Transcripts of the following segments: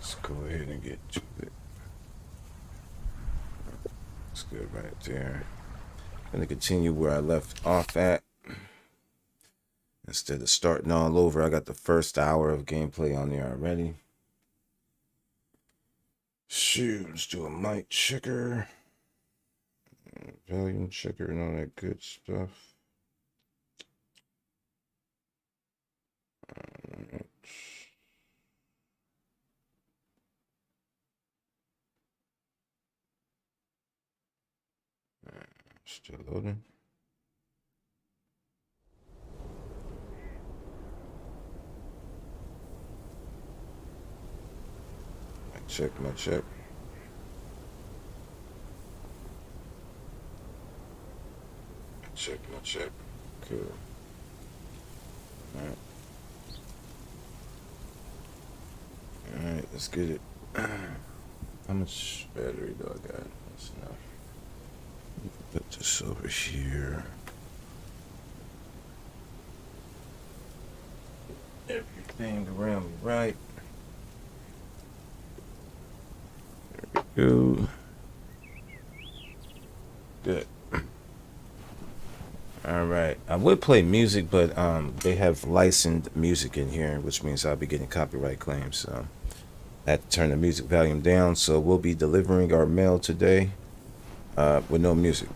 Let's go ahead and get to it. That's good right there. I'm gonna continue where I left off at. Instead of starting all over, I got the first hour of gameplay on there already. Shoot, let's do a mic checker, volume checker, and all that good stuff. Alright. Still loading. My check. My check. Cool. Alright. Alright, let's get it. How much battery do I got? That's enough. Put this over here. Everything around me right. There we go. Good. All right. I would play music, but they have licensed music in here, which means I'll be getting copyright claims. So I had to turn the music volume down. So we'll be delivering our mail today with no music.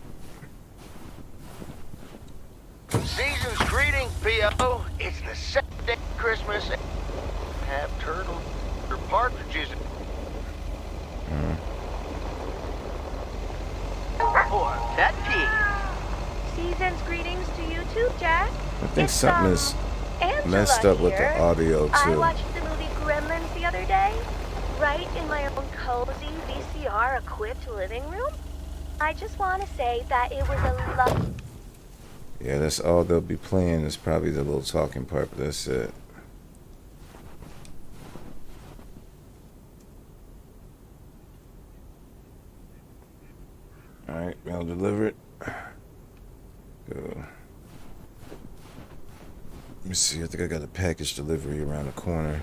Season's greeting, P.O. It's the second day of Christmas. Have turtles or partridges. Or that pig. Season's greetings to you too, Jack. I think something is Angela messed up with the here. audio I too. watched the movie Gremlins the other day, right in my own cozy VCR-equipped living room. I just want to say that it was a love. Yeah, that's all they'll be playing is probably the little talking part, but that's it. Alright, mail delivered. Go. Let me see, I think I got a package delivery around the corner.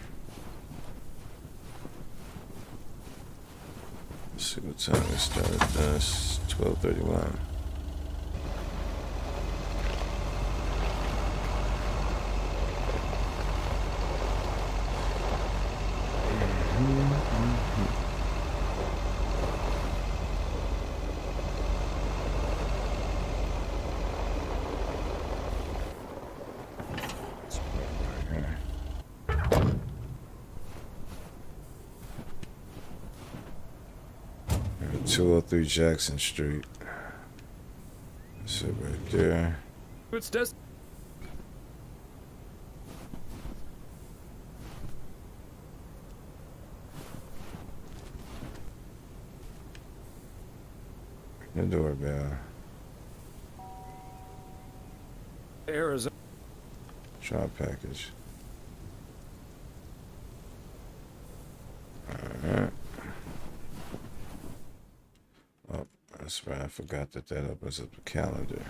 Let's see what time we started this. 12:31. Right here. 203 Jackson Street. That's it right there. It's just The doorbell. Arizona. Try package. Alright. Oh, that's right. I forgot that opens up the calendar.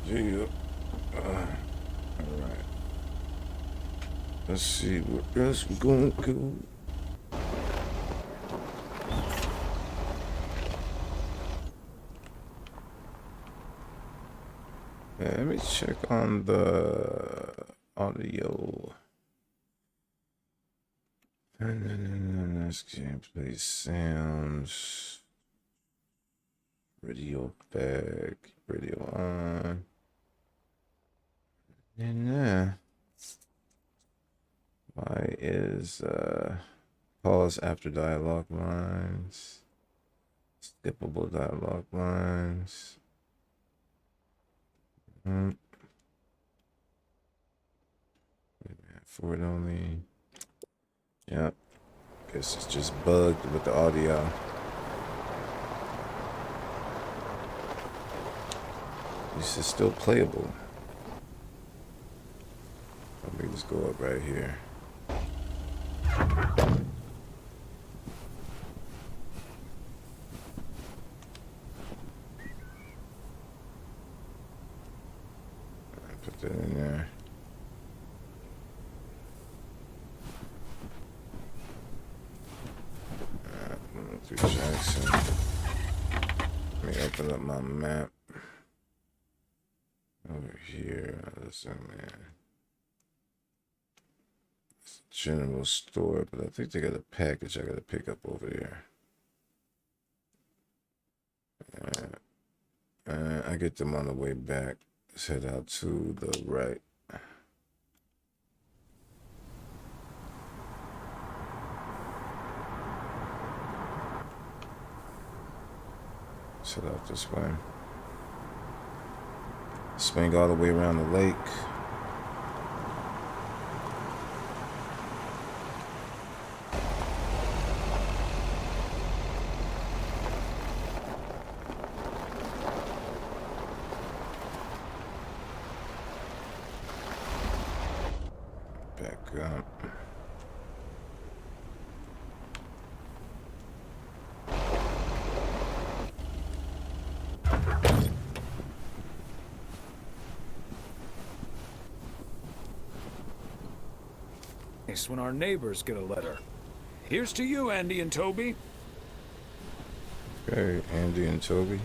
Yep. Alright. Let's see where else we're going to go. Let me check on the audio. That's gameplay sounds. Radio back. Radio on. And why is pause after dialogue lines? Skippable dialogue lines. Forward only. Yep. Guess it's just bugged with the audio. This is still playable. Let me just go up right here. Put that in there. up my map. Over here, let's zoom in. It's a general store, but I think they got a package I gotta pick up over there. I get them on the way back. Let's head out to the right. Let's head out this way. Swing all the way around the lake. Back up. Nice when our neighbors get a letter. Here's to you, Andy and Toby. Okay, Andy and Toby.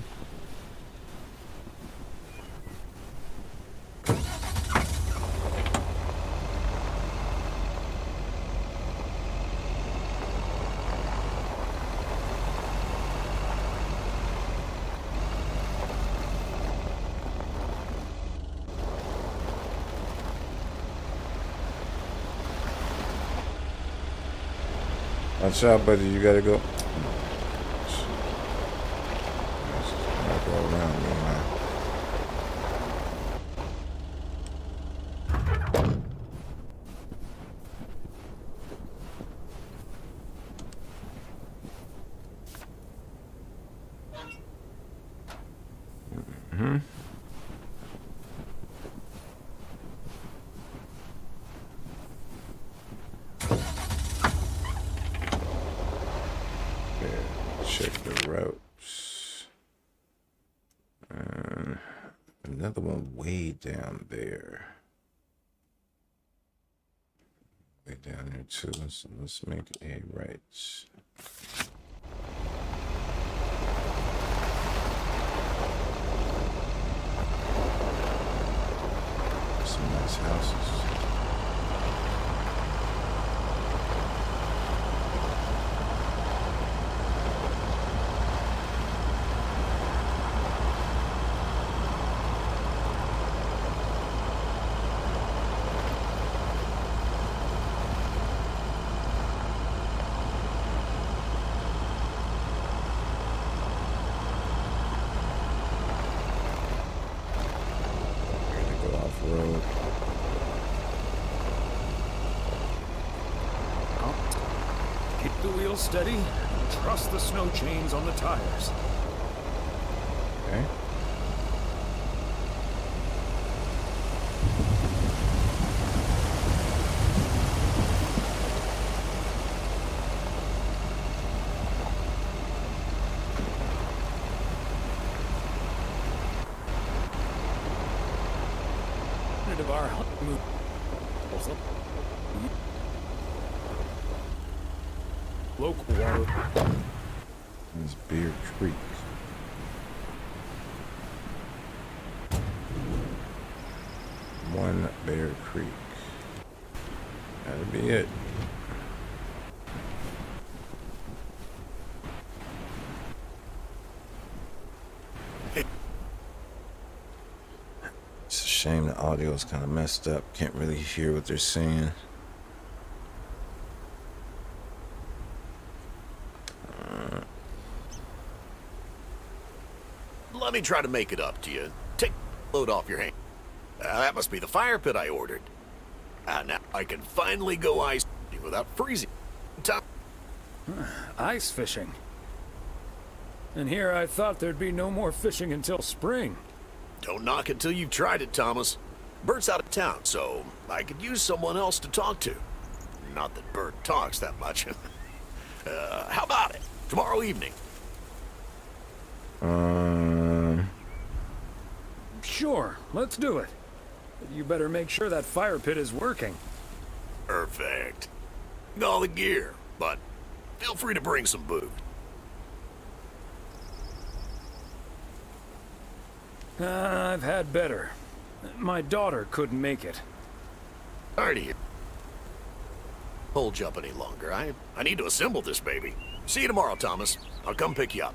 Watch out, buddy. You gotta go. I'll go around me, man. Check the routes. Another one way down there. Way down there too. So let's make a right. Some nice houses. Road. Keep the wheels steady and trust the snow chains on the tires. Okay. Of our honeymoon. Local water. There's Bear Creek. One Bear Creek. That'll be it. It's a shame the audio is kind of messed up. Can't really hear what they're saying. Let me try to make it up to you. Take the load off your hand. That must be the fire pit I ordered. Now I can finally go ice fishing without freezing. Ice fishing. And here I thought there'd be no more fishing until spring. Don't knock it till you've tried it, Thomas. Bert's out of town, so I could use someone else to talk to. Not that Bert talks that much. How about it? Tomorrow evening. Sure, let's do it. But you better make sure that fire pit is working. Perfect. All the gear, but feel free to bring some booze. I've had better. My daughter couldn't make it. Sorry to hear. Hold you up any longer. I need to assemble this baby. See you tomorrow, Thomas. I'll come pick you up.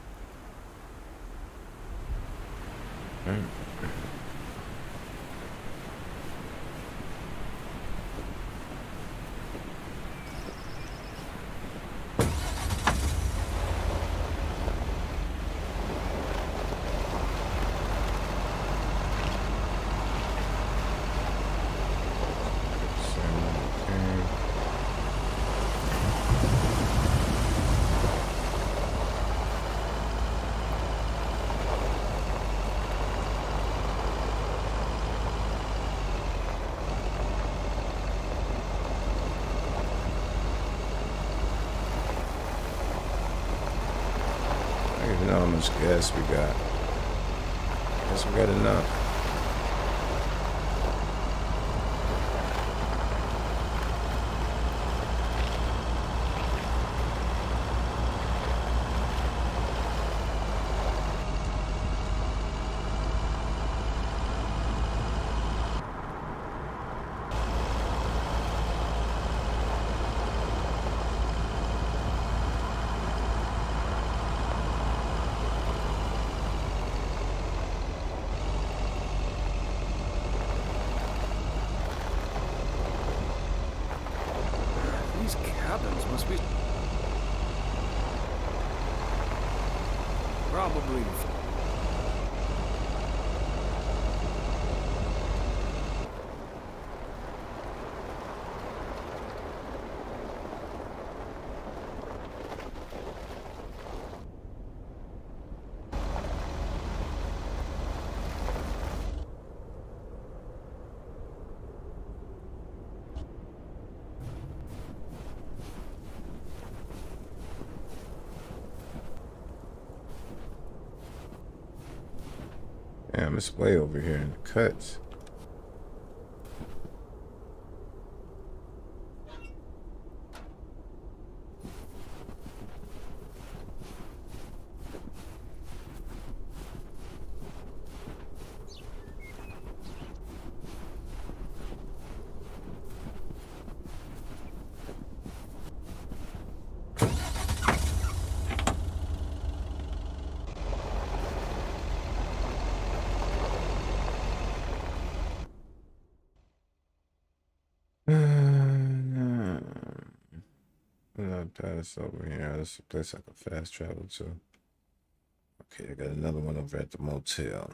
I don't even know how much gas we got. Guess we got enough. These cabins must be... Probably... Damn, it's way over here in the cuts. Pass over here. This is a place I can fast travel to. Okay, I got another one over at the motel.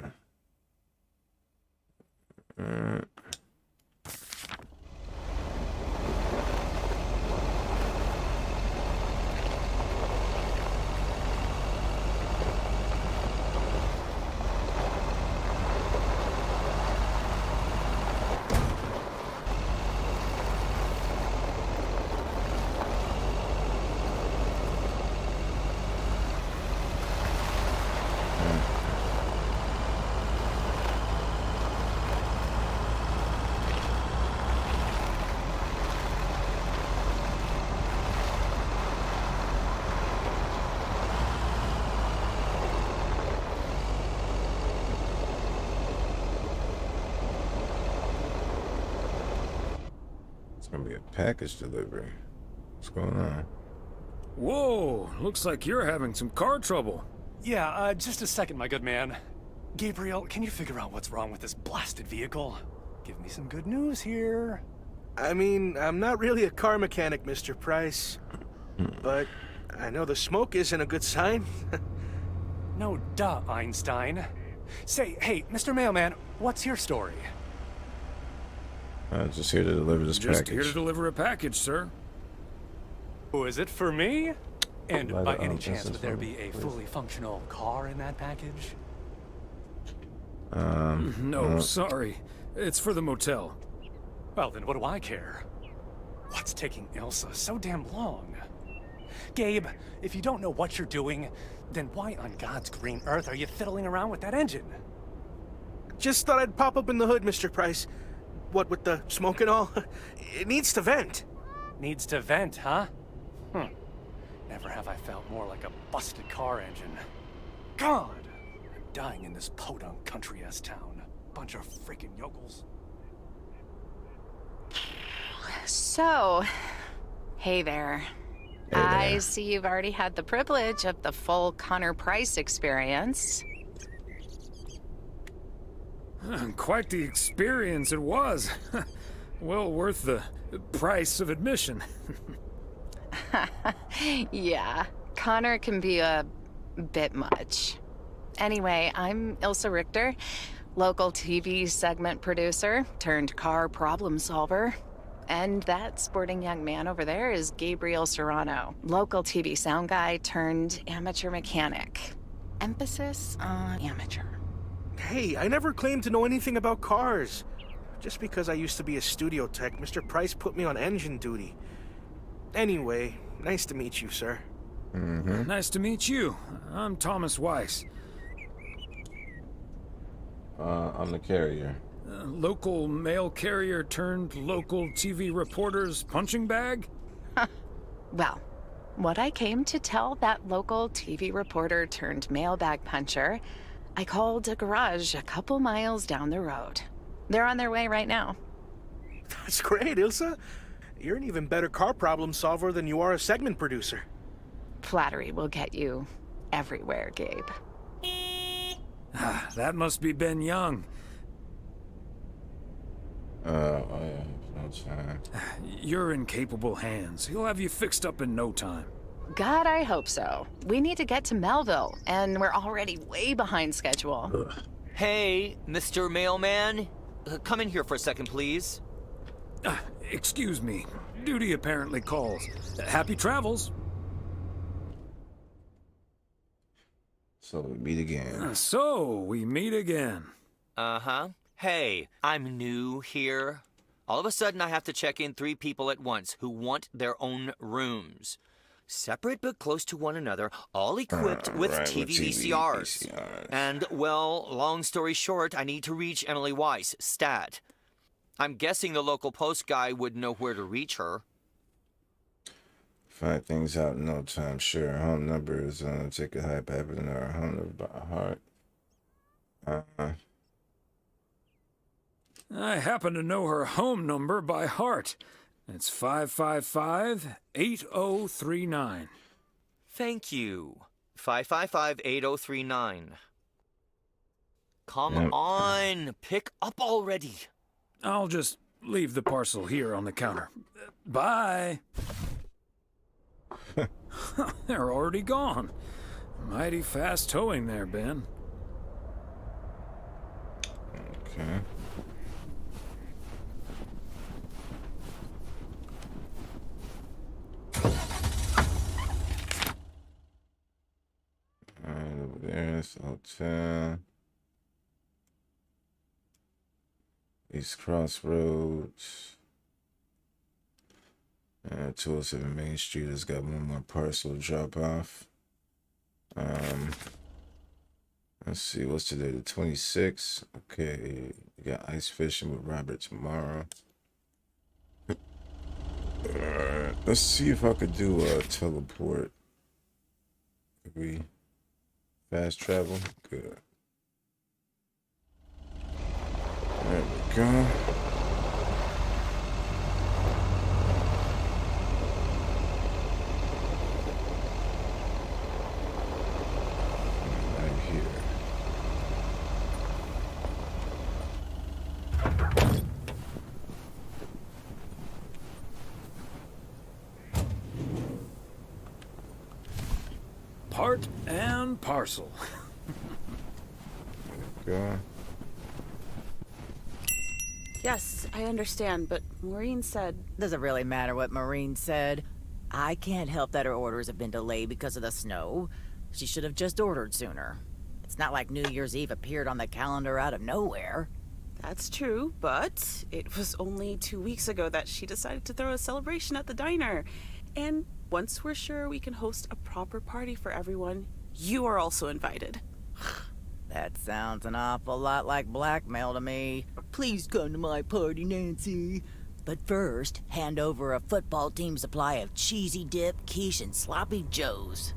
It's gonna be a package delivery. What's going on? Whoa, looks like you're having some car trouble. Yeah, just a second, my good man. Gabriel, can you figure out what's wrong with this blasted vehicle? Give me some good news here. I mean, I'm not really a car mechanic, Mr. Price. But I know the smoke isn't a good sign. No duh, Einstein. Say, hey, Mr. Mailman, what's your story? Just here to deliver this Just package. here to deliver a package, sir. Who is it for me? And By by the, any chance, business would there phone, be a please. fully functional car in that package? No, sorry. It's for the motel. Well, then what do I care? What's taking Ilsa so damn long? Gabe, if you don't know what you're doing, then why on God's green earth are you fiddling around with that engine? Just thought I'd pop up in the hood, Mr. Price. What with the smoke and all? It needs to vent. Needs to vent, huh? Never have I felt more like a busted car engine. God dying in this podunk country-ass town. Bunch of freaking yokels. So, hey there. Hey I there. see you've already had the privilege of the full Connor Price experience. Quite the experience it was. Well worth the price of admission. Yeah, Connor can be a bit much. Anyway, I'm Ilsa Richter, local TV segment producer turned car problem solver. And that sporting young man over there is Gabriel Serrano, local TV sound guy turned amateur mechanic. Emphasis on amateur. Hey, I never claimed to know anything about cars. Just because I used to be a studio tech, Mr. Price put me on engine duty. Anyway, nice to meet you, sir. Nice to meet you. I'm Thomas Weiss. I'm the carrier. Local mail carrier turned local TV reporter's punching bag? Well, what I came to tell that local TV reporter turned mailbag puncher, I called a garage a couple miles down the road. They're on their way right now. That's great, Ilsa. You're an even better car problem solver than you are a segment producer. Flattery will get you everywhere, Gabe. That must be Ben Young. Oh yeah, no time. You're in capable hands. He'll have you fixed up in no time. God, I hope so. We need to get to Melville, and we're already way behind schedule. Hey, Mr. Mailman. Come in here for a second, please. Excuse me. Duty apparently calls. Happy travels. So we meet again. So, we meet again. Uh-huh. Hey, I'm new here. All of a sudden, I have to check in 3 people at once who want their own rooms. Separate but close to one another, all equipped with Right, TV with TV VCRs. VCRs. And, well, long story short, I need to reach Emily Weiss, stat. I'm guessing the local post guy would know where to reach her. Find things out in no time. Sure, her home number is take a hype habit in our home number by heart. I happen to know her home number by heart. It's 555-8039. Thank you. 555-8039. Come Yep. on, pick up already. I'll just leave the parcel here on the counter. Bye. They're already gone. Mighty fast towing there, Ben. Okay. Alright, over there, that's the hotel. East Crossroads. 207 Main Street has got one more parcel to drop off. Let's see, what's today? The 26th. Okay, we got ice fishing with Robert tomorrow. Alright, let's see if I could do a teleport. Could we fast travel? Good. There we go. Right here. Part and parcel. Go. Yes, I understand, but Maureen said... Doesn't really matter what Maureen said. I can't help that her orders have been delayed because of the snow. She should have just ordered sooner. It's not like New Year's Eve appeared on the calendar out of nowhere. That's true, but it was only 2 weeks ago that she decided to throw a celebration at the diner. And once we're sure we can host a proper party for everyone, you are also invited. That sounds an awful lot like blackmail to me. Please come to my party, Nancy. But first, hand over a football team supply of cheesy dip, quiche, and sloppy joes.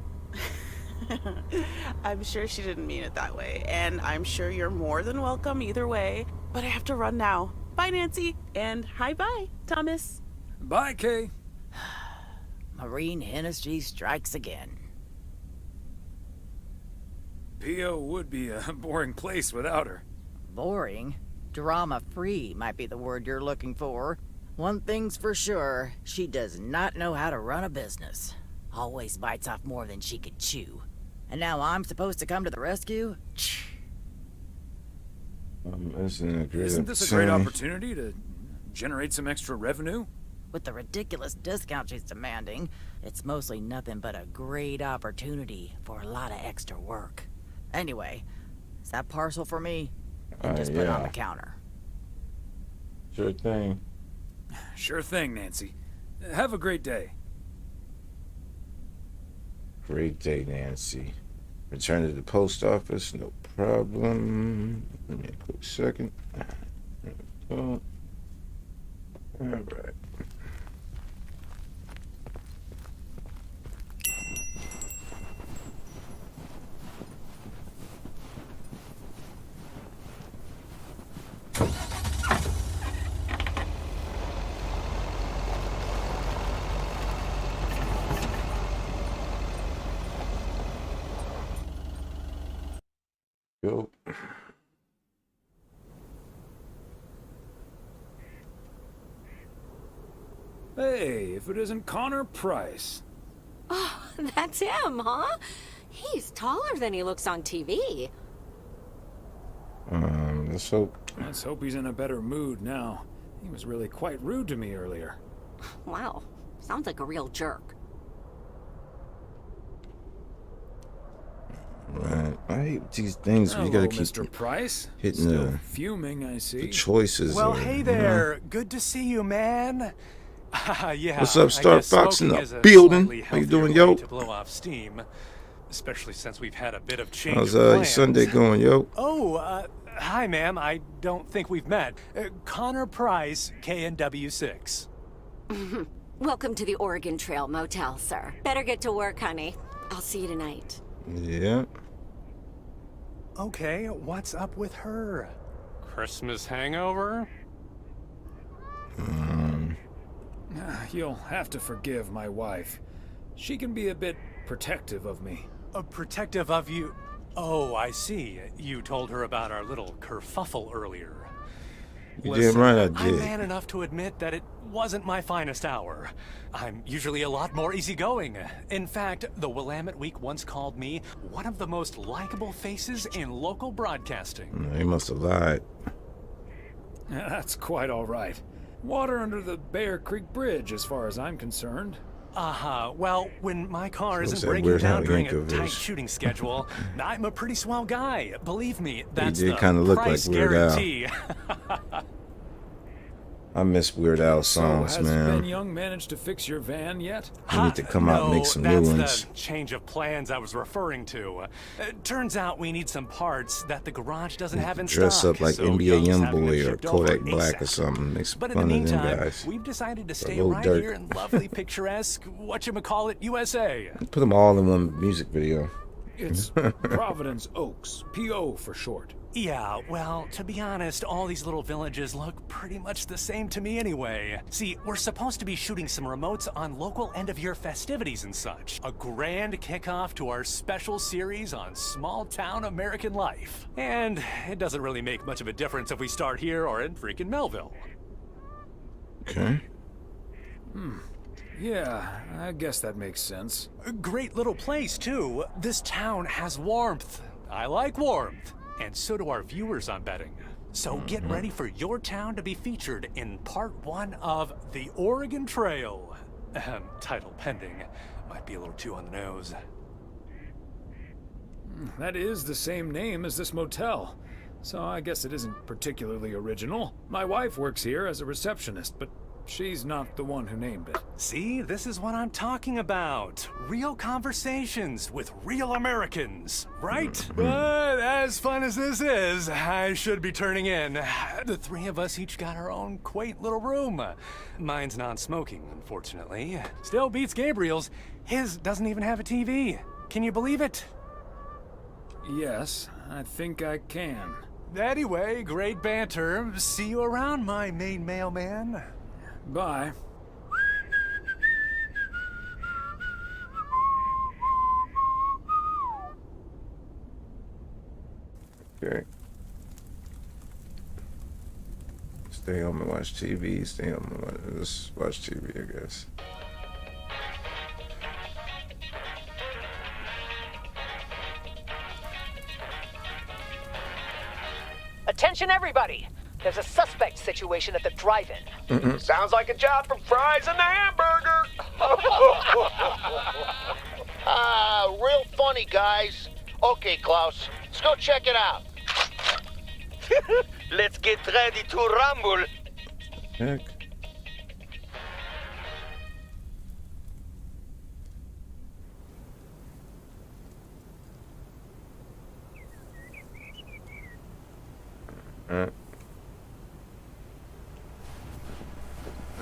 I'm sure she didn't mean it that way, and I'm sure you're more than welcome either way. But I have to run now. Bye, Nancy, and hi-bye, Thomas. Bye, Kay. Marine Hennessy strikes again. P.O. would be a boring place without her. Boring? Drama-free might be the word you're looking for. One thing's for sure, she does not know how to run a business. Always bites off more than she could chew. And now I'm supposed to come to the rescue? Isn't this a great opportunity to generate some extra revenue? With the ridiculous discount she's demanding, it's mostly nothing but a great opportunity for a lot of extra work. Anyway, is that parcel for me? And just put it on the counter. Sure thing. Sure thing, Nancy. Have a great day. Great day, Nancy. Return to the post office, no problem. Give me a quick second. All right. Go. Hey, if it isn't Connor Price. Oh, that's him, huh? He's taller than he looks on TV. Let's hope he's in a better mood now. He was really quite rude to me earlier. Wow, sounds like a real jerk. Right. I hate these things where you Hello, gotta keep Mr. Price. hitting Still fuming, I see. the choices. Well, or, hey there. Good to see you, man. Yeah. What's up, Star I guess Fox in smoking the is a building? slightly How you healthier doing, yo? way to blow off steam, especially since we've had a bit of change How's of your plans. Sunday going, yo? Oh, hi, ma'am. I don't think we've met. Connor Price, KNW6. Welcome to the Oregon Trail Motel, sir. Better get to work, honey. I'll see you tonight. Yeah. Okay, what's up with her? Christmas hangover? You'll have to forgive my wife. She can be a bit protective of me. Protective of you? Oh, I see. You told her about our little kerfuffle earlier. You did right, I did. I'm man enough to admit that it wasn't my finest hour. I'm usually a lot more easygoing. In fact, the Willamette Week once called me one of the most likable faces in local broadcasting. He must have lied. That's quite all right. Water under the Bear Creek Bridge, as far as I'm concerned. Well, when my car So isn't it's that breaking Weird Al down during a Yankovic. tight shooting schedule, I'm a pretty swell guy. Believe me, that's did the kinda look like price Weird Al. guarantee. I miss Weird Al songs, so has man. Ben Young managed to fix your van yet? You need to come out and make some new that's ones. the change of plans I was referring to. Turns out we need some parts that the garage doesn't have in Dress stock. up like so NBA Young's having Youngboy it or shipped over Kodak Black or ASAP. something. Make some But in the fun of them meantime, guys. we've decided to stay Lil right Durk. here in lovely, picturesque, whatchamacallit, USA. Put them all in one music video. It's Providence Oaks, P.O. for short. Yeah, well, to be honest, all these little villages look pretty much the same to me anyway. See, we're supposed to be shooting some remotes on local end-of-year festivities and such. A grand kickoff to our special series on small-town American life. And it doesn't really make much of a difference if we start here or in freaking Melville. Okay. Yeah, I guess that makes sense. A great little place, too. This town has warmth. I like warmth. And so do our viewers, I'm betting. So get ready for your town to be featured in part 1 of The Oregon Trail. Title pending. Might be a little too on the nose. That is the same name as this motel. So I guess it isn't particularly original. My wife works here as a receptionist, but she's not the one who named it. See, this is what I'm talking about. Real conversations with real Americans, right? But as fun as this is, I should be turning in. The three of us each got our own quaint little room. Mine's non-smoking, unfortunately. Still beats Gabriel's. His doesn't even have a TV. Can you believe it? Yes, I think I can. Anyway, great banter. See you around, my main mailman. Bye. Okay. Stay home and watch TV. Stay home and just watch TV, I guess. Attention, everybody! There's a suspect situation at the drive-in. Sounds like a job for fries and the hamburger. Real funny, guys. Okay, Klaus, let's go check it out. Let's get ready to rumble. Heck.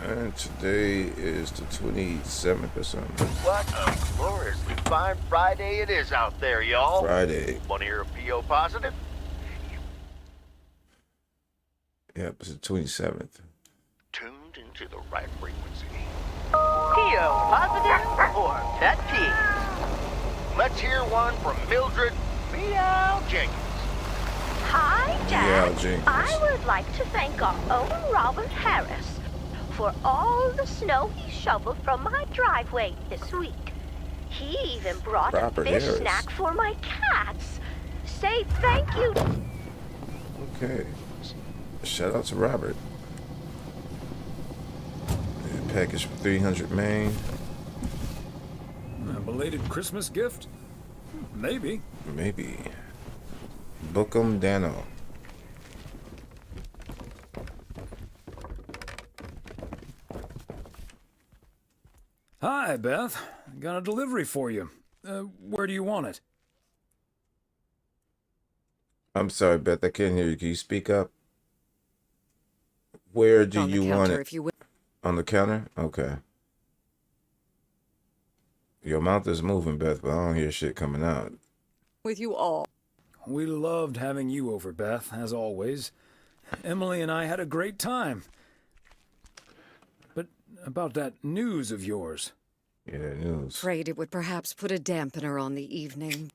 And today is the 27th or something. What a gloriously fine Friday it is out there, y'all. Friday. Want to hear a PO positive? Yep, it's the 27th. Tuned into the right frequency. PO positive or pet peeve? Let's hear one from Mildred Meow Jenkins. Hi, Dad. Yeah, Jenkins. I would like to thank our own Robert Harris for all the snow he shoveled from my driveway this week. He even brought Robert a fish Harris. snack for my cats. Say thank you. Okay. Shout out to Robert. Yeah, package for 300 Main. A belated Christmas gift? Maybe. Maybe. Bookum Dano. Hi, Beth. Got a delivery for you. Where do you want it? I'm sorry, Beth. I can't hear you. Can you speak up? Where do you want it? If you will. On the counter? Okay. Your mouth is moving, Beth, but I don't hear shit coming out. With you all. We loved having you over, Beth, as always. Emily and I had a great time. But about that news of yours. Yeah, news. Afraid it would perhaps put a dampener on the evening.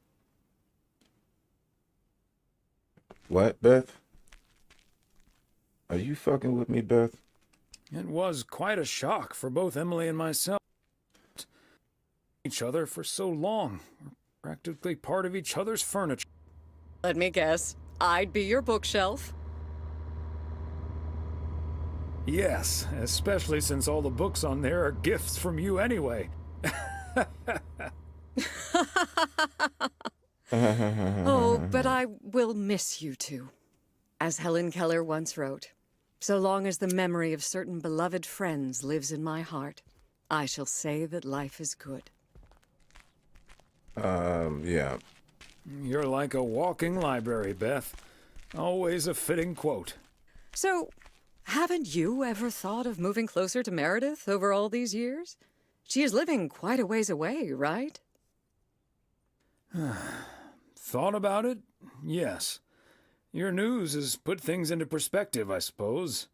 What, Beth? Are you fucking with me, Beth? It was quite a shock for both Emily and myself. Each other for so long. We're practically part of each other's furniture. Let me guess. I'd be your bookshelf. Yes, especially since all the books on there are gifts from you anyway. Oh, but I will miss you two. As Helen Keller once wrote, so long as the memory of certain beloved friends lives in my heart, I shall say that life is good. Yeah. You're like a walking library, Beth. Always a fitting quote. So, haven't you ever thought of moving closer to Meredith over all these years? She is living quite a ways away, right? Thought about it? Yes. Your news has put things into perspective, I suppose.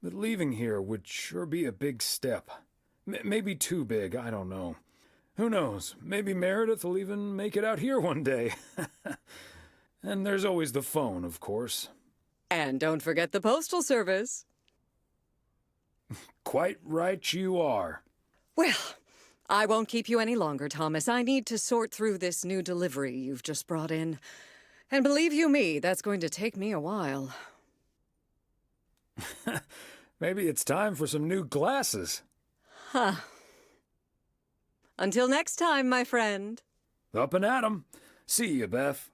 But leaving here would sure be a big step. Maybe too big, I don't know. Who knows? Maybe Meredith will even make it out here one day. And there's always the phone, of course. And don't forget the postal service. Quite right you are. Well, I won't keep you any longer, Thomas. I need to sort through this new delivery you've just brought in. And believe you me, that's going to take me a while. Maybe it's time for some new glasses. Huh. Until next time, my friend. Up and at 'em. See you, Beth.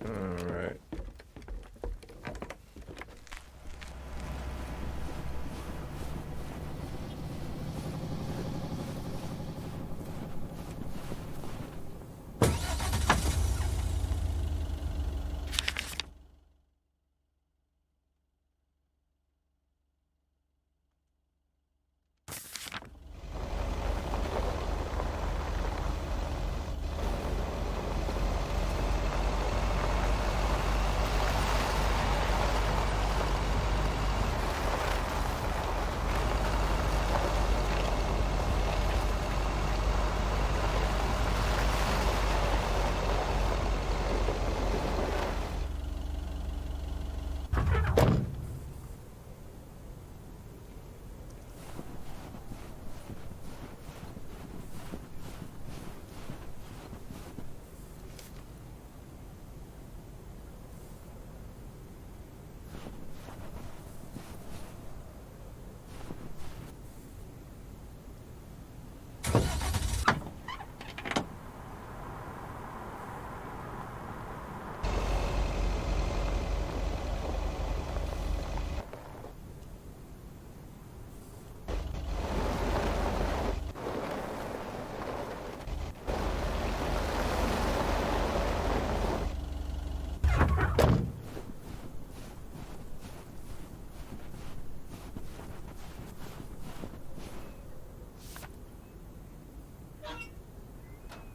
All right.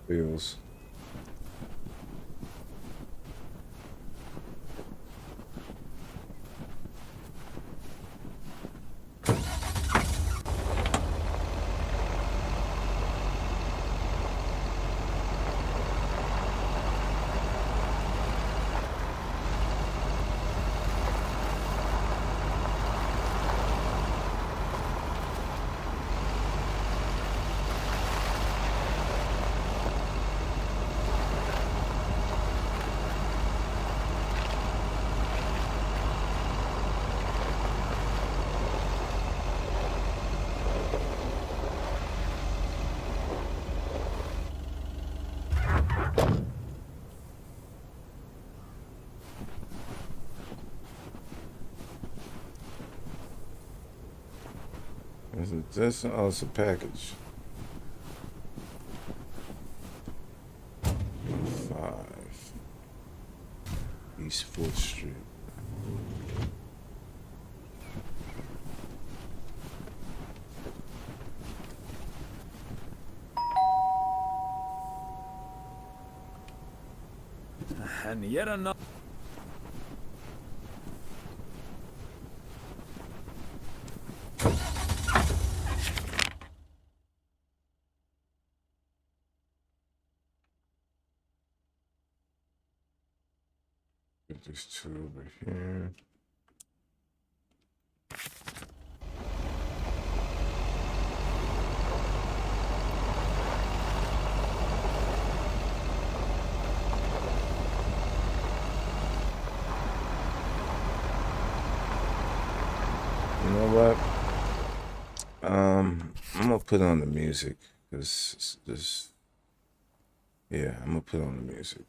Bills. Is it this? Oh, it's a package. 5 East 4th Street. And yet another. There's 2 over here. You know what? I'm gonna put on the music because this. Yeah, I'm gonna put on the music.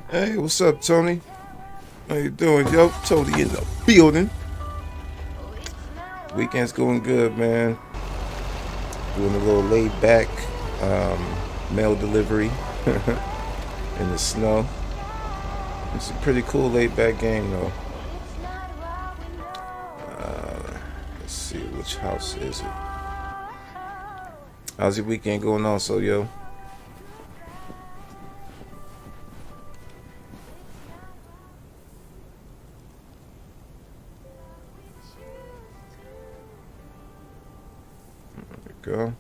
Hey, what's up, Tony? How you doing, yo? Tony in the building. Weekend's going good, man. Doing a little laid back mail delivery in the snow. It's a pretty cool laid back game, though. Let's see, which house is it? How's your weekend going on, so yo? Go. Alright,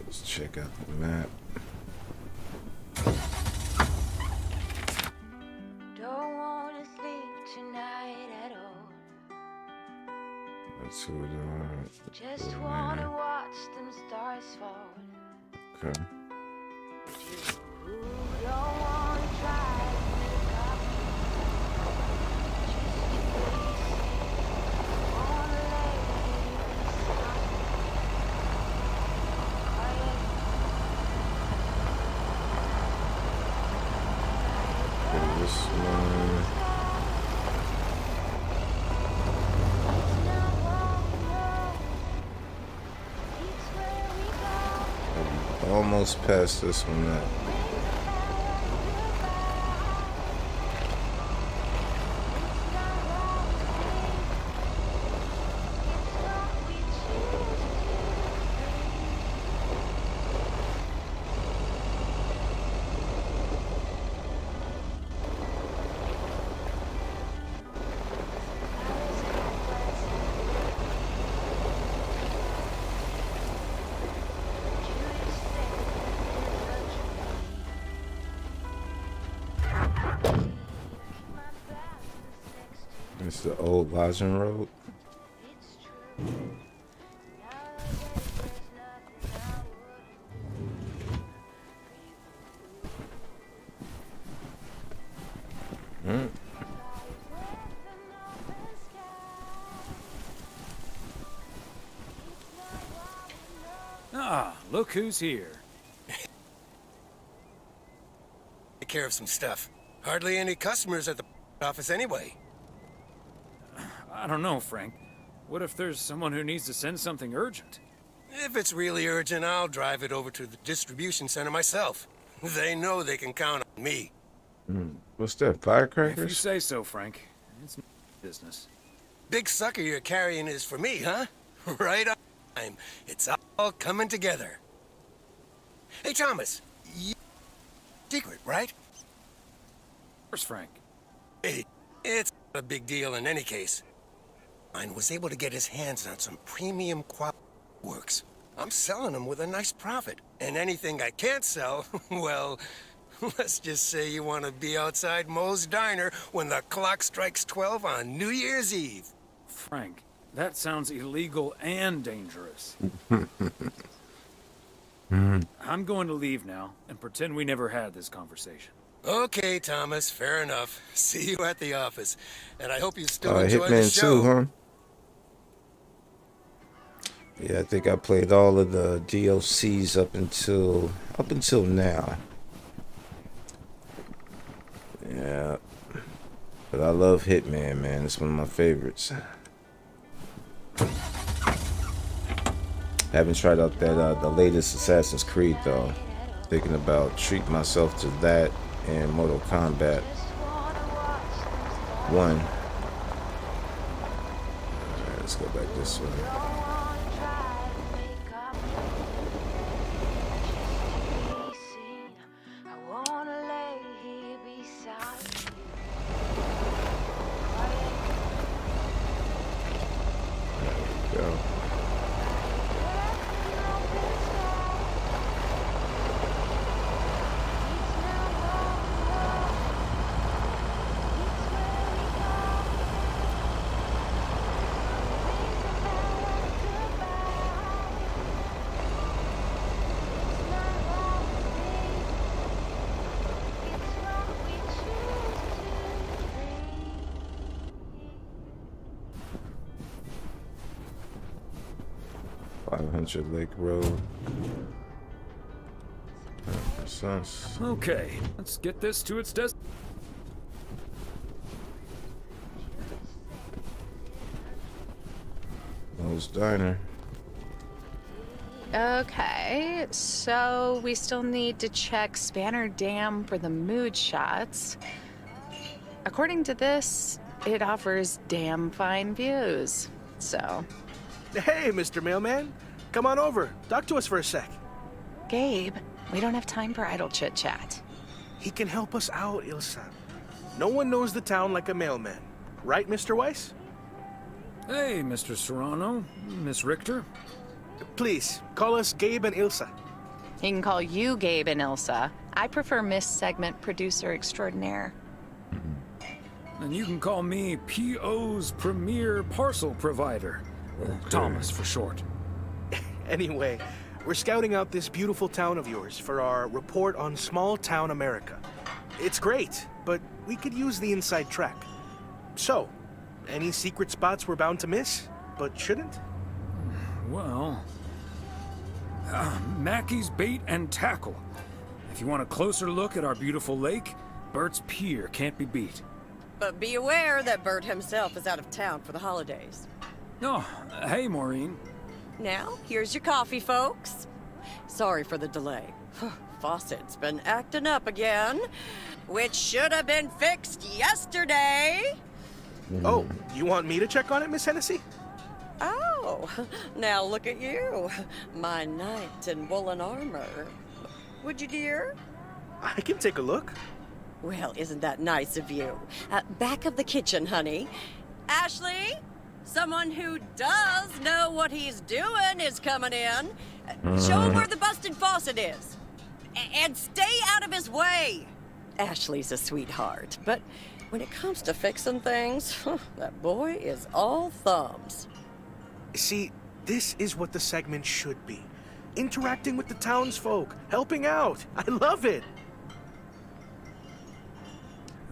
let's check out the map. Don't wanna sleep tonight at all. That's who it is. Just wanna watch them stars fall. Okay. Who don't wanna try to make up This one. I'm almost past this one now. It's the old Lodging Road. Look who's here. Take care of some stuff. Hardly any customers at the office anyway. I don't know, Frank. What if there's someone who needs to send something urgent? If it's really urgent, I'll drive it over to the distribution center myself. They know they can count on me. What's that, If you firecrackers? say so, Frank. It's business. Big sucker you're carrying is for me, huh? Right on time. It's all coming together. Hey, Thomas. Secret, right? Where's Frank? Hey, it's not a big deal in any case. Mine was able to get his hands on some premium quality works. I'm selling them with a nice profit. And anything I can't sell, well, let's just say you want to be outside Moe's Diner when the clock strikes 12 on New Year's Eve. Frank, that sounds illegal and dangerous. I'm going to leave now and pretend we never had this conversation. Okay, Thomas, fair enough. See you at the office. And I hope you still enjoy the Hitman show. 2, huh? Yeah, I think I played all of the DLCs up until now. Yeah. But I love Hitman, man. It's one of my favorites. Haven't tried out that the latest Assassin's Creed though. Thinking about treating myself to that and Mortal Kombat 1. Alright, let's go back this way. Go. Lake Road. Okay, let's get this to its destination. Moe's Diner. Okay, so we still need to check Spanner Dam for the mood shots. According to this, it offers damn fine views. So. Hey, Mr. Mailman. Come on over. Talk to us for a sec. Gabe, we don't have time for idle chit-chat. He can help us out, Ilsa. No one knows the town like a mailman. Right, Mr. Weiss? Hey, Mr. Serrano, Miss Richter. Please, call us Gabe and Ilsa. He can call you Gabe and Ilsa. I prefer Miss Segment Producer Extraordinaire. And you can call me PO's Premier Parcel Provider. Thomas for short. Anyway, we're scouting out this beautiful town of yours for our report on small town America. It's great, but we could use the inside track. So, any secret spots we're bound to miss, but shouldn't? Well, Mackey's Bait and Tackle. If you want a closer look at our beautiful lake, Bert's Pier can't be beat. But be aware that Bert himself is out of town for the holidays. Oh, hey, Maureen. Now, here's your coffee, folks. Sorry for the delay. Faucet's been acting up again, which should have been fixed yesterday. Oh, you want me to check on it, Miss Hennessy? Oh, now look at you, my knight in woolen armor. Would you, dear? I can take a look. Well, isn't that nice of you? Back of the kitchen, honey. Ashley? Someone who does know what he's doing is coming in. Show him where the busted faucet is. And stay out of his way. Ashley's a sweetheart, but when it comes to fixing things, that boy is all thumbs. See, this is what the segment should be. Interacting with the townsfolk, helping out. I love it.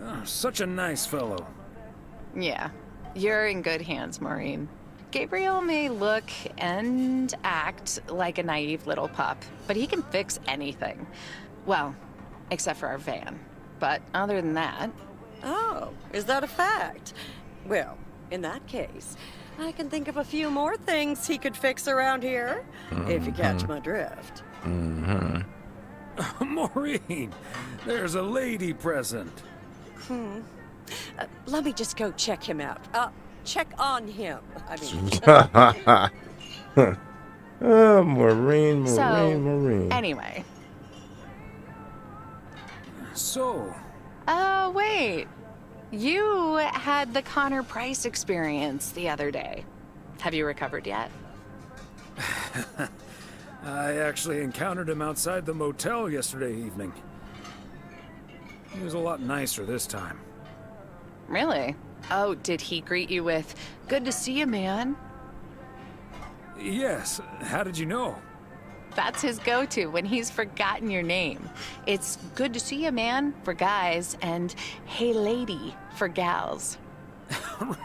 Oh, such a nice fellow. Yeah, you're in good hands, Maureen. Gabriel may look and act like a naive little pup, but he can fix anything. Well, except for our van. But other than that... Oh, is that a fact? Well, in that case, I can think of a few more things he could fix around here, if you catch my drift. Maureen, there's a lady present. Let me just go check him out. Check on him. Oh, Maureen. Anyway. So... wait. You had the Connor Price experience the other day. Have you recovered yet? I actually encountered him outside the motel yesterday evening. He was a lot nicer this time. Really? Oh, did he greet you with, "Good to see you, man"? Yes. How did you know? That's his go-to when he's forgotten your name. It's "Good to see you, man" for guys and "Hey, lady" for gals.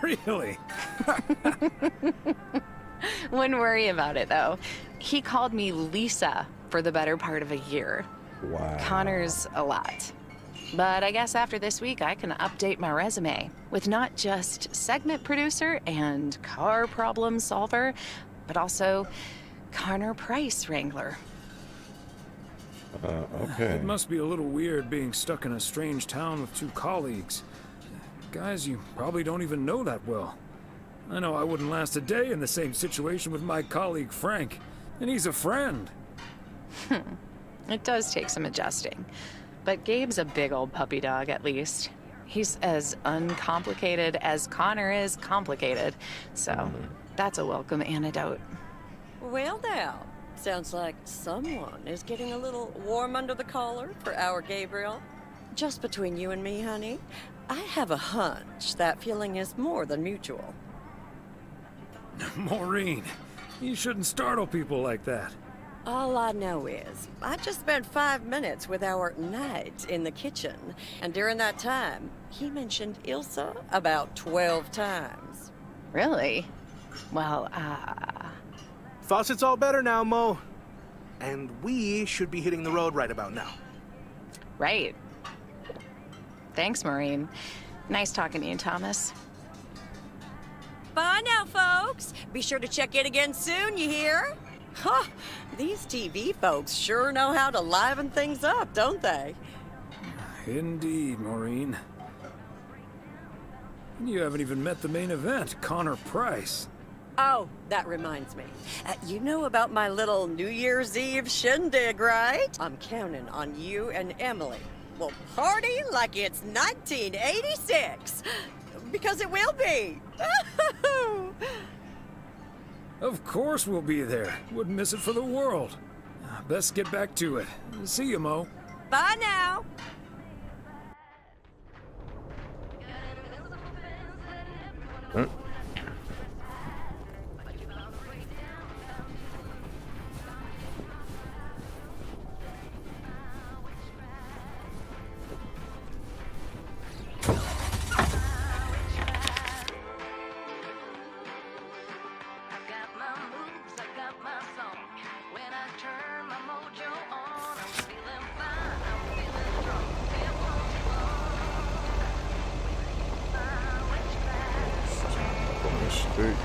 Really? Wouldn't worry about it, though. He called me Lisa for the better part of a year. Wow. Connor's a lot. But I guess after this week, I can update my resume with not just segment producer and car problem solver, but also Connor Price wrangler. Okay. It must be a little weird being stuck in a strange town with two colleagues. Guys you probably don't even know that well. I know I wouldn't last a day in the same situation with my colleague Frank, and he's a friend. It does take some adjusting. But Gabe's a big old puppy dog, at least. He's as uncomplicated as Connor is complicated. So that's a welcome antidote. Well now, sounds like someone is getting a little warm under the collar for our Gabriel. Just between you and me, honey, I have a hunch that feeling is more than mutual. Maureen, you shouldn't startle people like that. All I know is, I just spent 5 minutes with our knight in the kitchen, and during that time, he mentioned Ilsa about 12 times. Really? Well, Fawcett's all better now, Mo. And we should be hitting the road right about now. Right. Thanks, Maureen. Nice talking to you, Thomas. Bye now, folks. Be sure to check in again soon, you hear? Huh, these TV folks sure know how to liven things up, don't they? Indeed, Maureen. You haven't even met the main event, Connor Price. Oh, that reminds me. You know about my little New Year's Eve shindig, right? I'm counting on you and Emily. We'll party like it's 1986. Because it will be. Of course we'll be there. Wouldn't miss it for the world. Best get back to it. See you, Mo. Bye now. Street.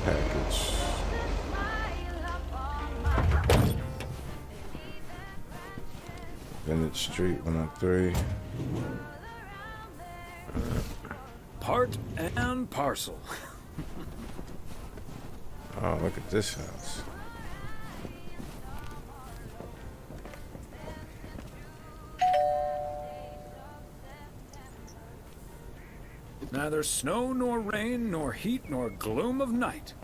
package. Bennett Street 103. Part and parcel. Oh, look at this house. Neither snow nor rain, nor heat nor gloom of night.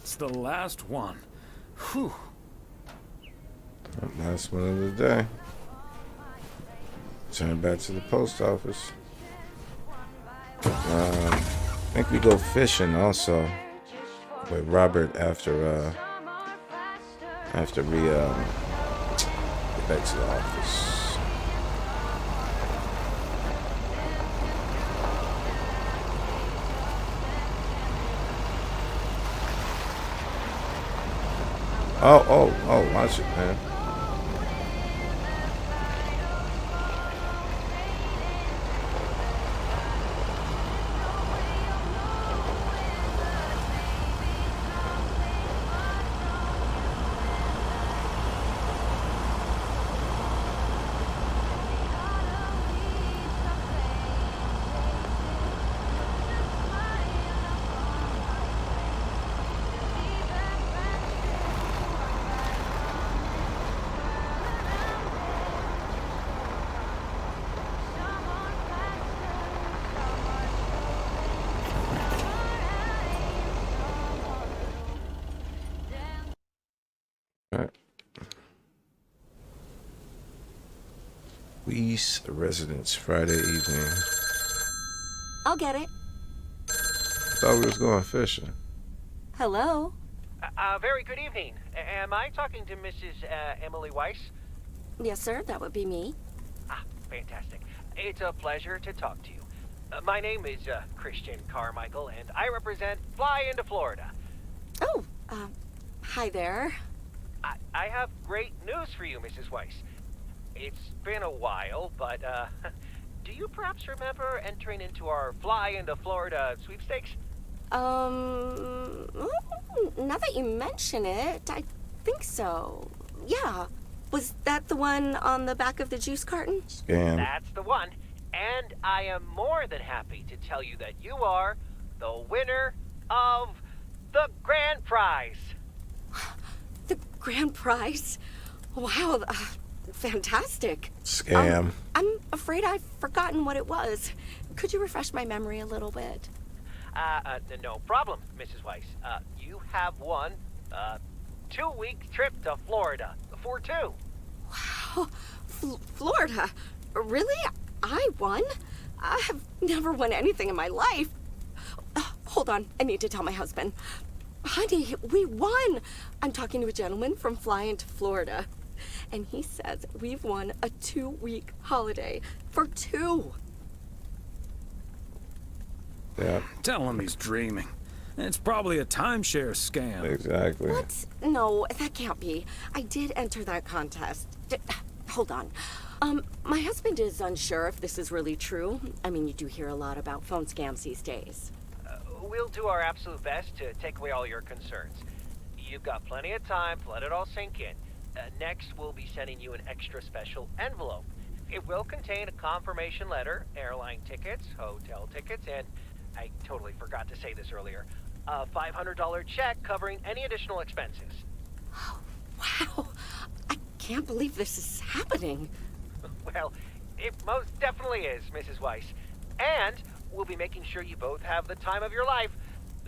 It's the last one. Whew. Last one of the day. Turn back to the post office. I think we go fishing also with Robert after we get back to the office. Oh, watch it, man. Weiss Residence, Friday evening. I'll get it. Thought we was going fishing. Hello? Very good evening. Am I talking to Mrs. Emily Weiss? Yes, sir, that would be me. Ah, fantastic. It's a pleasure to talk to you. My name is Christian Carmichael, and I represent Fly into Florida. Oh, hi there. I have great news for you, Mrs. Weiss. It's been a while, but, do you perhaps remember entering into our Fly into Florida sweepstakes? Now that you mention it, I think so. Yeah. Was that the one on the back of the juice carton? Scam. That's the one. And I am more than happy to tell you that you are the winner of the grand prize. The grand prize? Wow, fantastic. Scam. I'm afraid I've forgotten what it was. Could you refresh my memory a little bit? No problem, Mrs. Weiss. You have won a 2-week trip to Florida for 2. Wow, Florida? Really? I won? I have never won anything in my life. Hold on, I need to tell my husband. Honey, we won! I'm talking to a gentleman from Fly into Florida, and he says we've won a 2-week holiday for 2. Yeah. Tell him he's dreaming. It's probably a timeshare scam. Exactly. What? No, that can't be. I did enter that contest. Hold on. My husband is unsure if this is really true. I mean, you do hear a lot about phone scams these days. We'll do our absolute best to take away all your concerns. You've got plenty of time to let it all sink in. Next, we'll be sending you an extra special envelope. It will contain a confirmation letter, airline tickets, hotel tickets, and I totally forgot to say this earlier, a $500 check covering any additional expenses. Oh, wow. I can't believe this is happening. Well, it most definitely is, Mrs. Weiss. And we'll be making sure you both have the time of your life.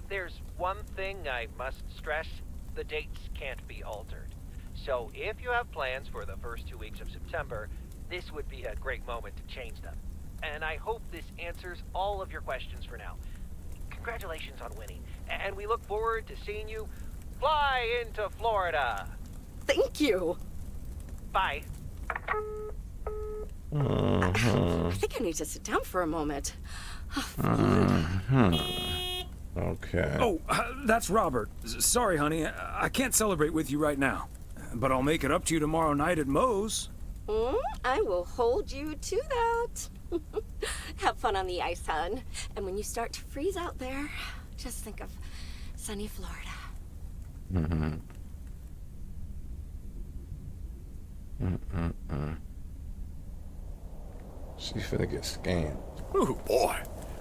There's one thing I must stress. The dates can't be altered. So if you have plans for the first 2 weeks of September, this would be a great moment to change them. And I hope this answers all of your questions for now. Congratulations on winning, and we look forward to seeing you fly into Florida. Thank you. Bye. I think I need to sit down for a moment. Okay. Oh, that's Robert. Sorry, honey. I can't celebrate with you right now. But I'll make it up to you tomorrow night at Moe's. I will hold you to that. Have fun on the ice, hon. And when you start to freeze out there, just think of sunny Florida. She's finna get scanned. Ooh, boy.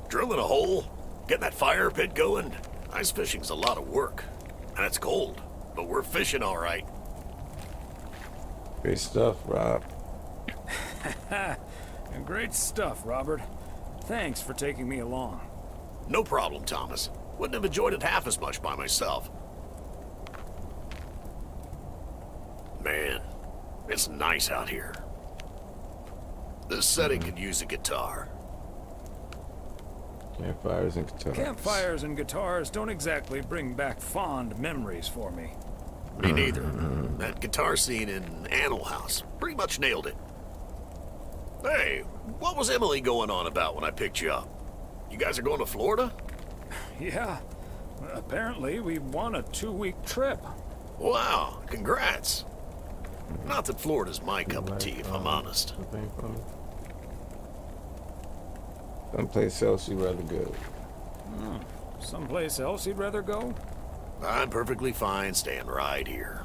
Drilling a hole, getting that fire pit going. Ice fishing's a lot of work. And it's cold, but we're fishing all right. Great stuff, Rob. Great stuff, Robert. Thanks for taking me along. No problem, Thomas. Wouldn't have enjoyed it half as much by myself. Man, it's nice out here. This setting could use a guitar. Campfires and guitars. Campfires and guitars don't exactly bring back fond memories for me. Me neither. That guitar scene in Animal House pretty much nailed it. Hey, what was Emily going on about when I picked you up? You guys are going to Florida? Yeah. Apparently, we won a 2-week trip. Wow, congrats. Not that Florida's my cup of tea, if I'm honest. Someplace else you'd rather go. Someplace else you'd rather go? I'm perfectly fine staying right here.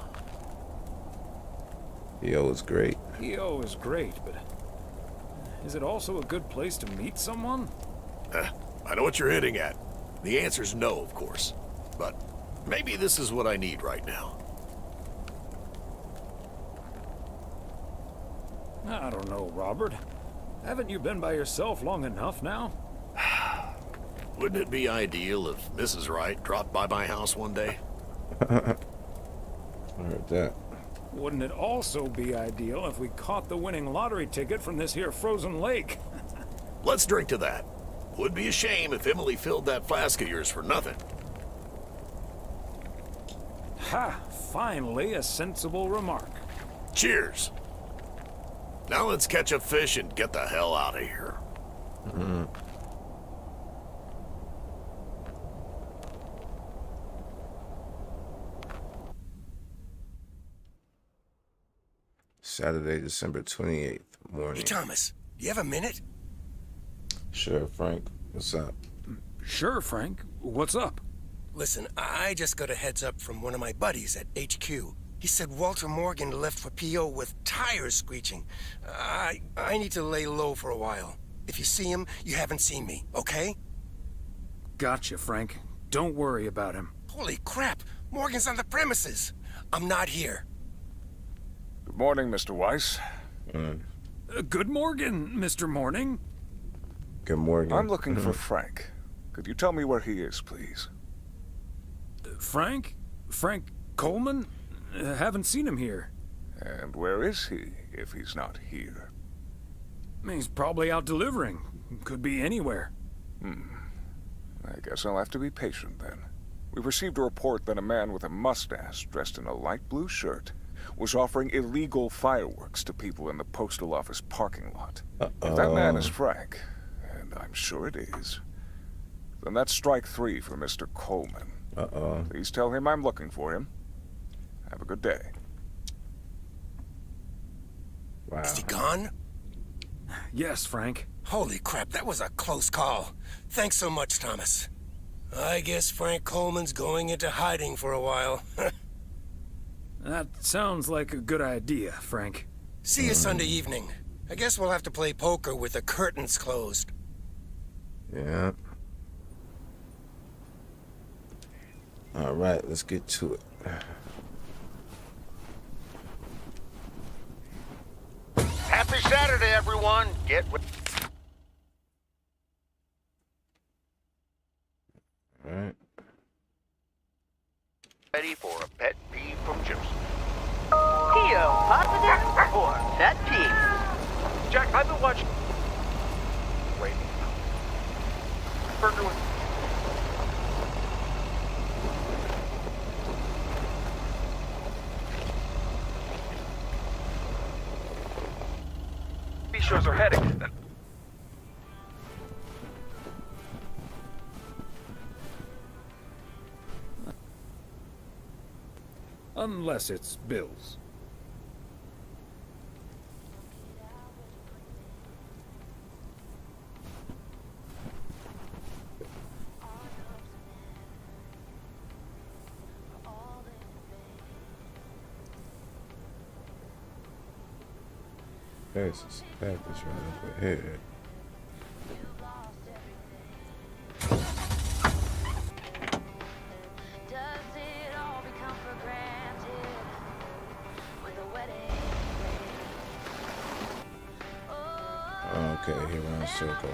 EO is great. EO is great, but is it also a good place to meet someone? I know what you're hitting at. The answer's no, of course. But maybe this is what I need right now. I don't know, Robert. Haven't you been by yourself long enough now? Wouldn't it be ideal if Mrs. Wright dropped by my house one day? I heard that. Wouldn't it also be ideal if we caught the winning lottery ticket from this here frozen lake? Let's drink to that. Would be a shame if Emily filled that flask of yours for nothing. Ha! Finally, a sensible remark. Cheers. Now let's catch a fish and get the hell out of here. Saturday, December 28th morning. Hey, Thomas, you have a minute? Sure, Frank. What's up? Sure, Frank. What's up? Listen, I just got a heads up from one of my buddies at HQ. He said Walter Morgan left for PO with tires screeching. I need to lay low for a while. If you see him, you haven't seen me, okay? Gotcha, Frank. Don't worry about him. Holy crap! Morgan's on the premises! I'm not here. Good morning, Mr. Weiss. Good morning, Mr. Morning. Good morning. I'm looking for Frank. Could you tell me where he is, please? Frank? Frank Coleman? Haven't seen him here. And where is he, if he's not here? He's probably out delivering. Could be anywhere. I guess I'll have to be patient then. We've received a report that a man with a mustache dressed in a light blue shirt was offering illegal fireworks to people in the postal office parking lot. If that man is Frank, and I'm sure it is, then that's strike 3 for Mr. Coleman. Please tell him I'm looking for him. Have a good day. Wow. Is he gone? Yes, Frank. Holy crap, that was a close call. Thanks so much, Thomas. I guess Frank Coleman's going into hiding for a while. That sounds like a good idea, Frank. See you Sunday evening. I guess we'll have to play poker with the curtains closed. Yeah. All right, let's get to it. Happy Saturday, everyone. Get with. All right. Ready for a pet peeve from Joseph. P.O. positive or pet peeve? Jack, I've been watching... Wait. Burger with... TV shows are heading. Unless it's Bill's. There's this package right over here. Okay, here we're in a circle.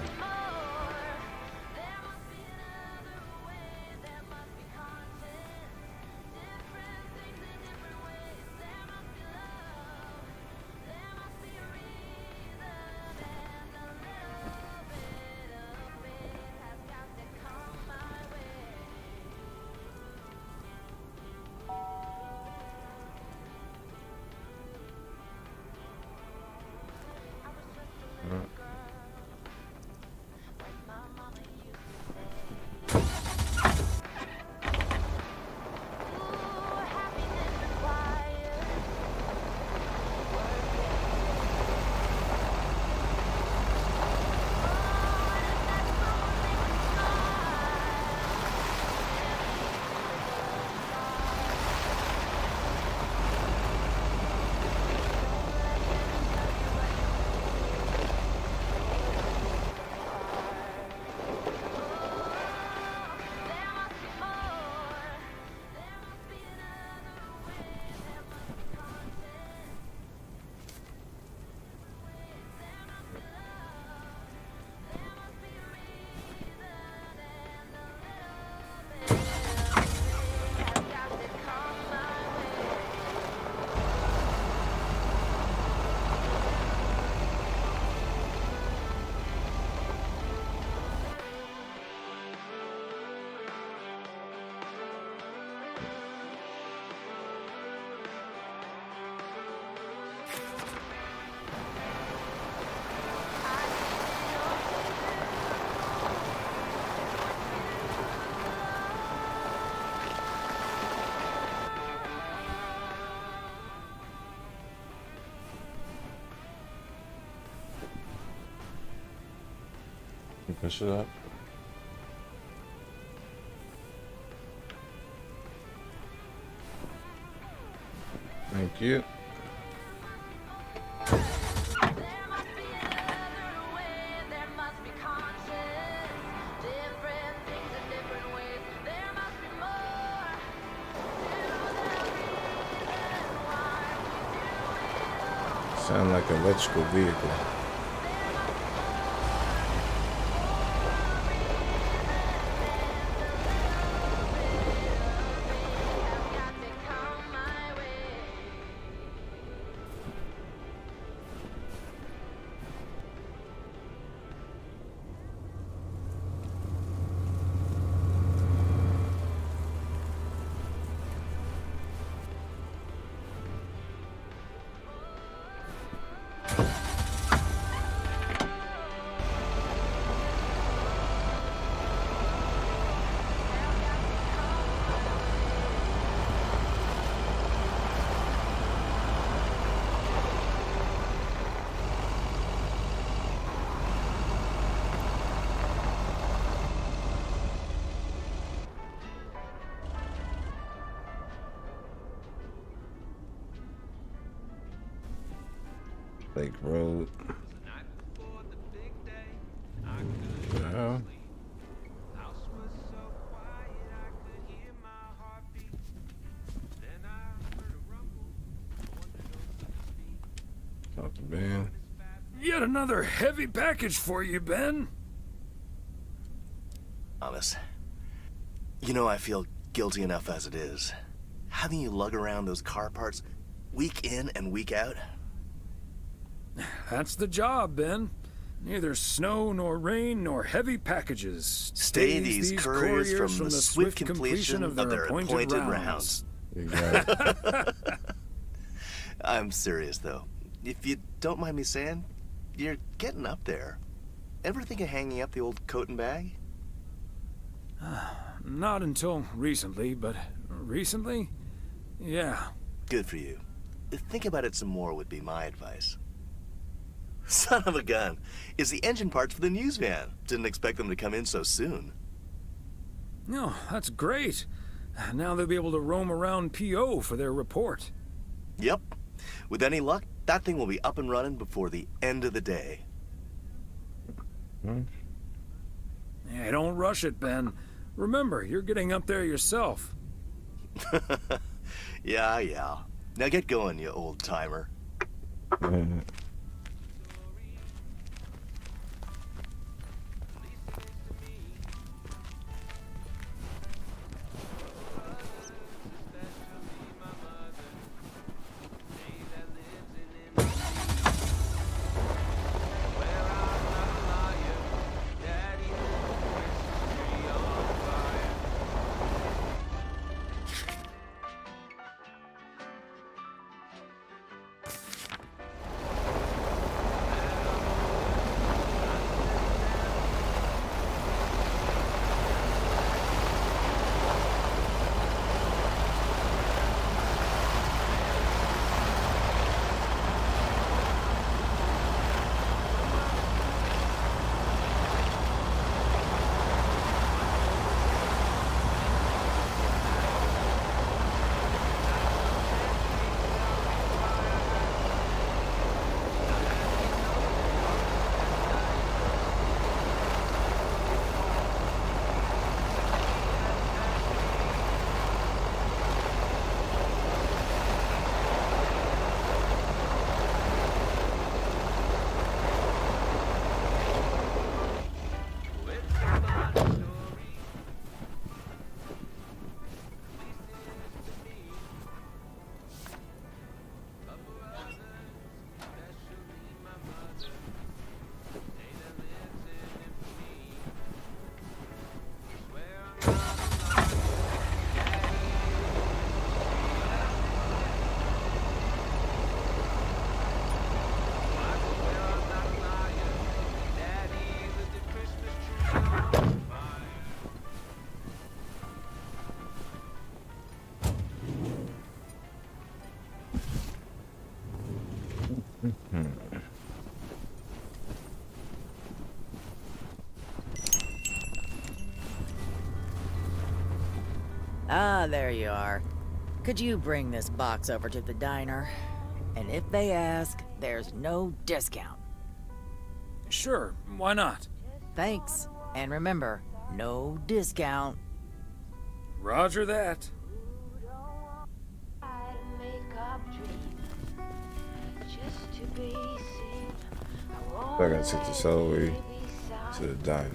Push it up. Thank you. Sound like an electrical vehicle. Lake Road. Yeah. Talk to Ben. Yet another heavy package for you, Ben. Honest. You know I feel guilty enough as it is. Having you lug around those car parts week in and week out. That's the job, Ben. Neither snow nor rain nor heavy packages Stay these couriers from the swift completion of their appointed rounds. Exactly. I'm serious, though. If you don't mind me saying, you're getting up there. Ever think of hanging up the old coat and bag? Not until recently, but recently? Yeah. Good for you. Think about it some more would be my advice. Son of a gun. It's the engine parts for the news van. Didn't expect them to come in so soon. No, that's great. Now they'll be able to roam around PO for their report. Yep. With any luck, that thing will be up and running before the end of the day. Hey, don't rush it, Ben. Remember, you're getting up there yourself. Yeah. Now get going, you old timer. Ah, there you are. Could you bring this box over to the diner? And if they ask, there's no discount. Sure, why not? Thanks. And remember, no discount. Roger that. I gotta take this all the way to the diner.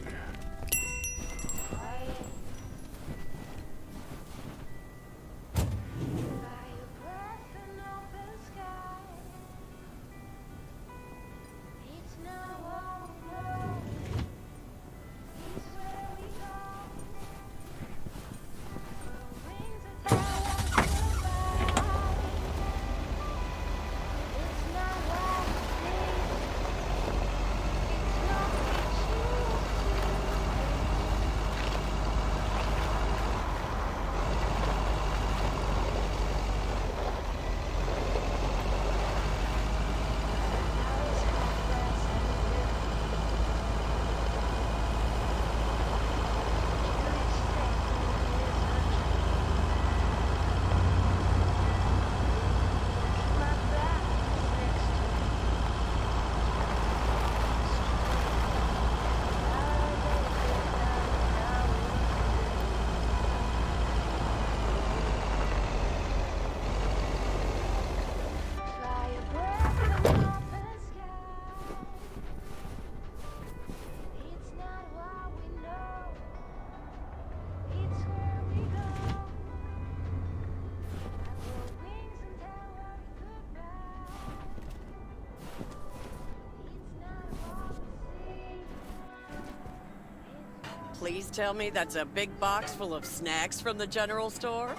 please tell me that's a big box full of snacks from the general store?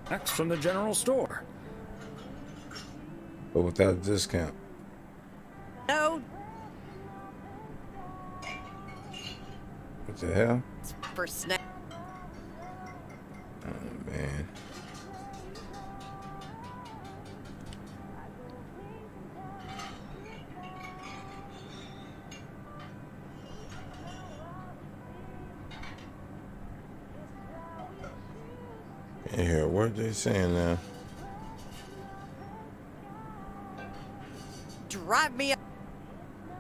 Snacks from the general store. But without a discount. No, What the hell? it's for snack. Oh, man. Can't hear a word they saying now. Drive me up.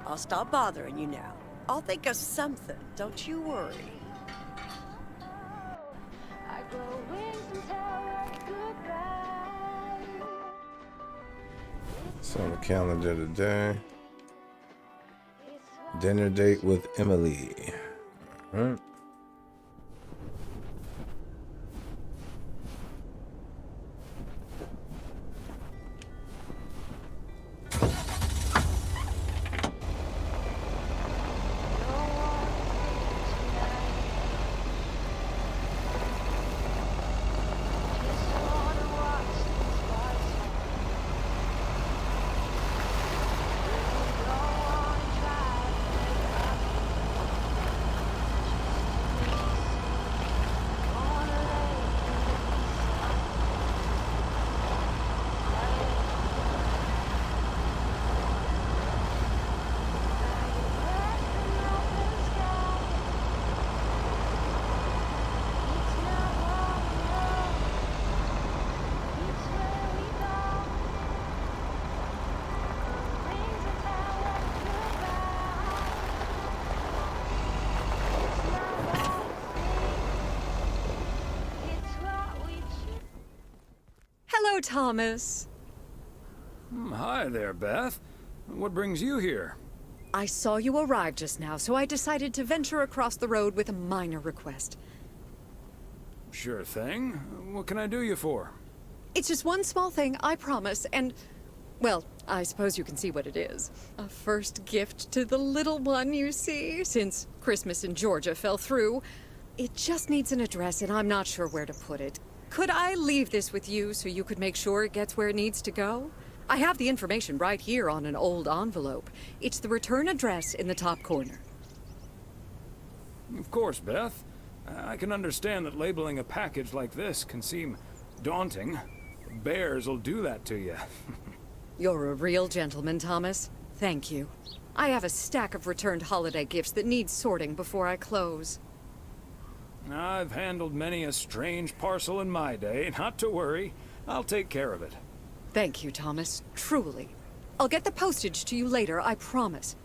I'll stop bothering you now. I'll think of something. Don't you worry. It's on the calendar today. Dinner date with Emily. All right. Hello, Thomas. Hi there, Beth. What brings you here? I saw you arrive just now, so I decided to venture across the road with a minor request. Sure thing. What can I do you for? It's just one small thing, I promise, and... well, I suppose you can see what it is. A first gift to the little one, you see, since Christmas in Georgia fell through. It just needs an address, and I'm not sure where to put it. Could I leave this with you so you could make sure it gets where it needs to go? I have the information right here on an old envelope. It's the return address in the top corner. Of course, Beth. I can understand that labeling a package like this can seem daunting. Bears will do that to you. You're a real gentleman, Thomas. Thank you. I have a stack of returned holiday gifts that need sorting before I close. I've handled many a strange parcel in my day. Not to worry. I'll take care of it. Thank you, Thomas. Truly. I'll get the postage to you later, I promise.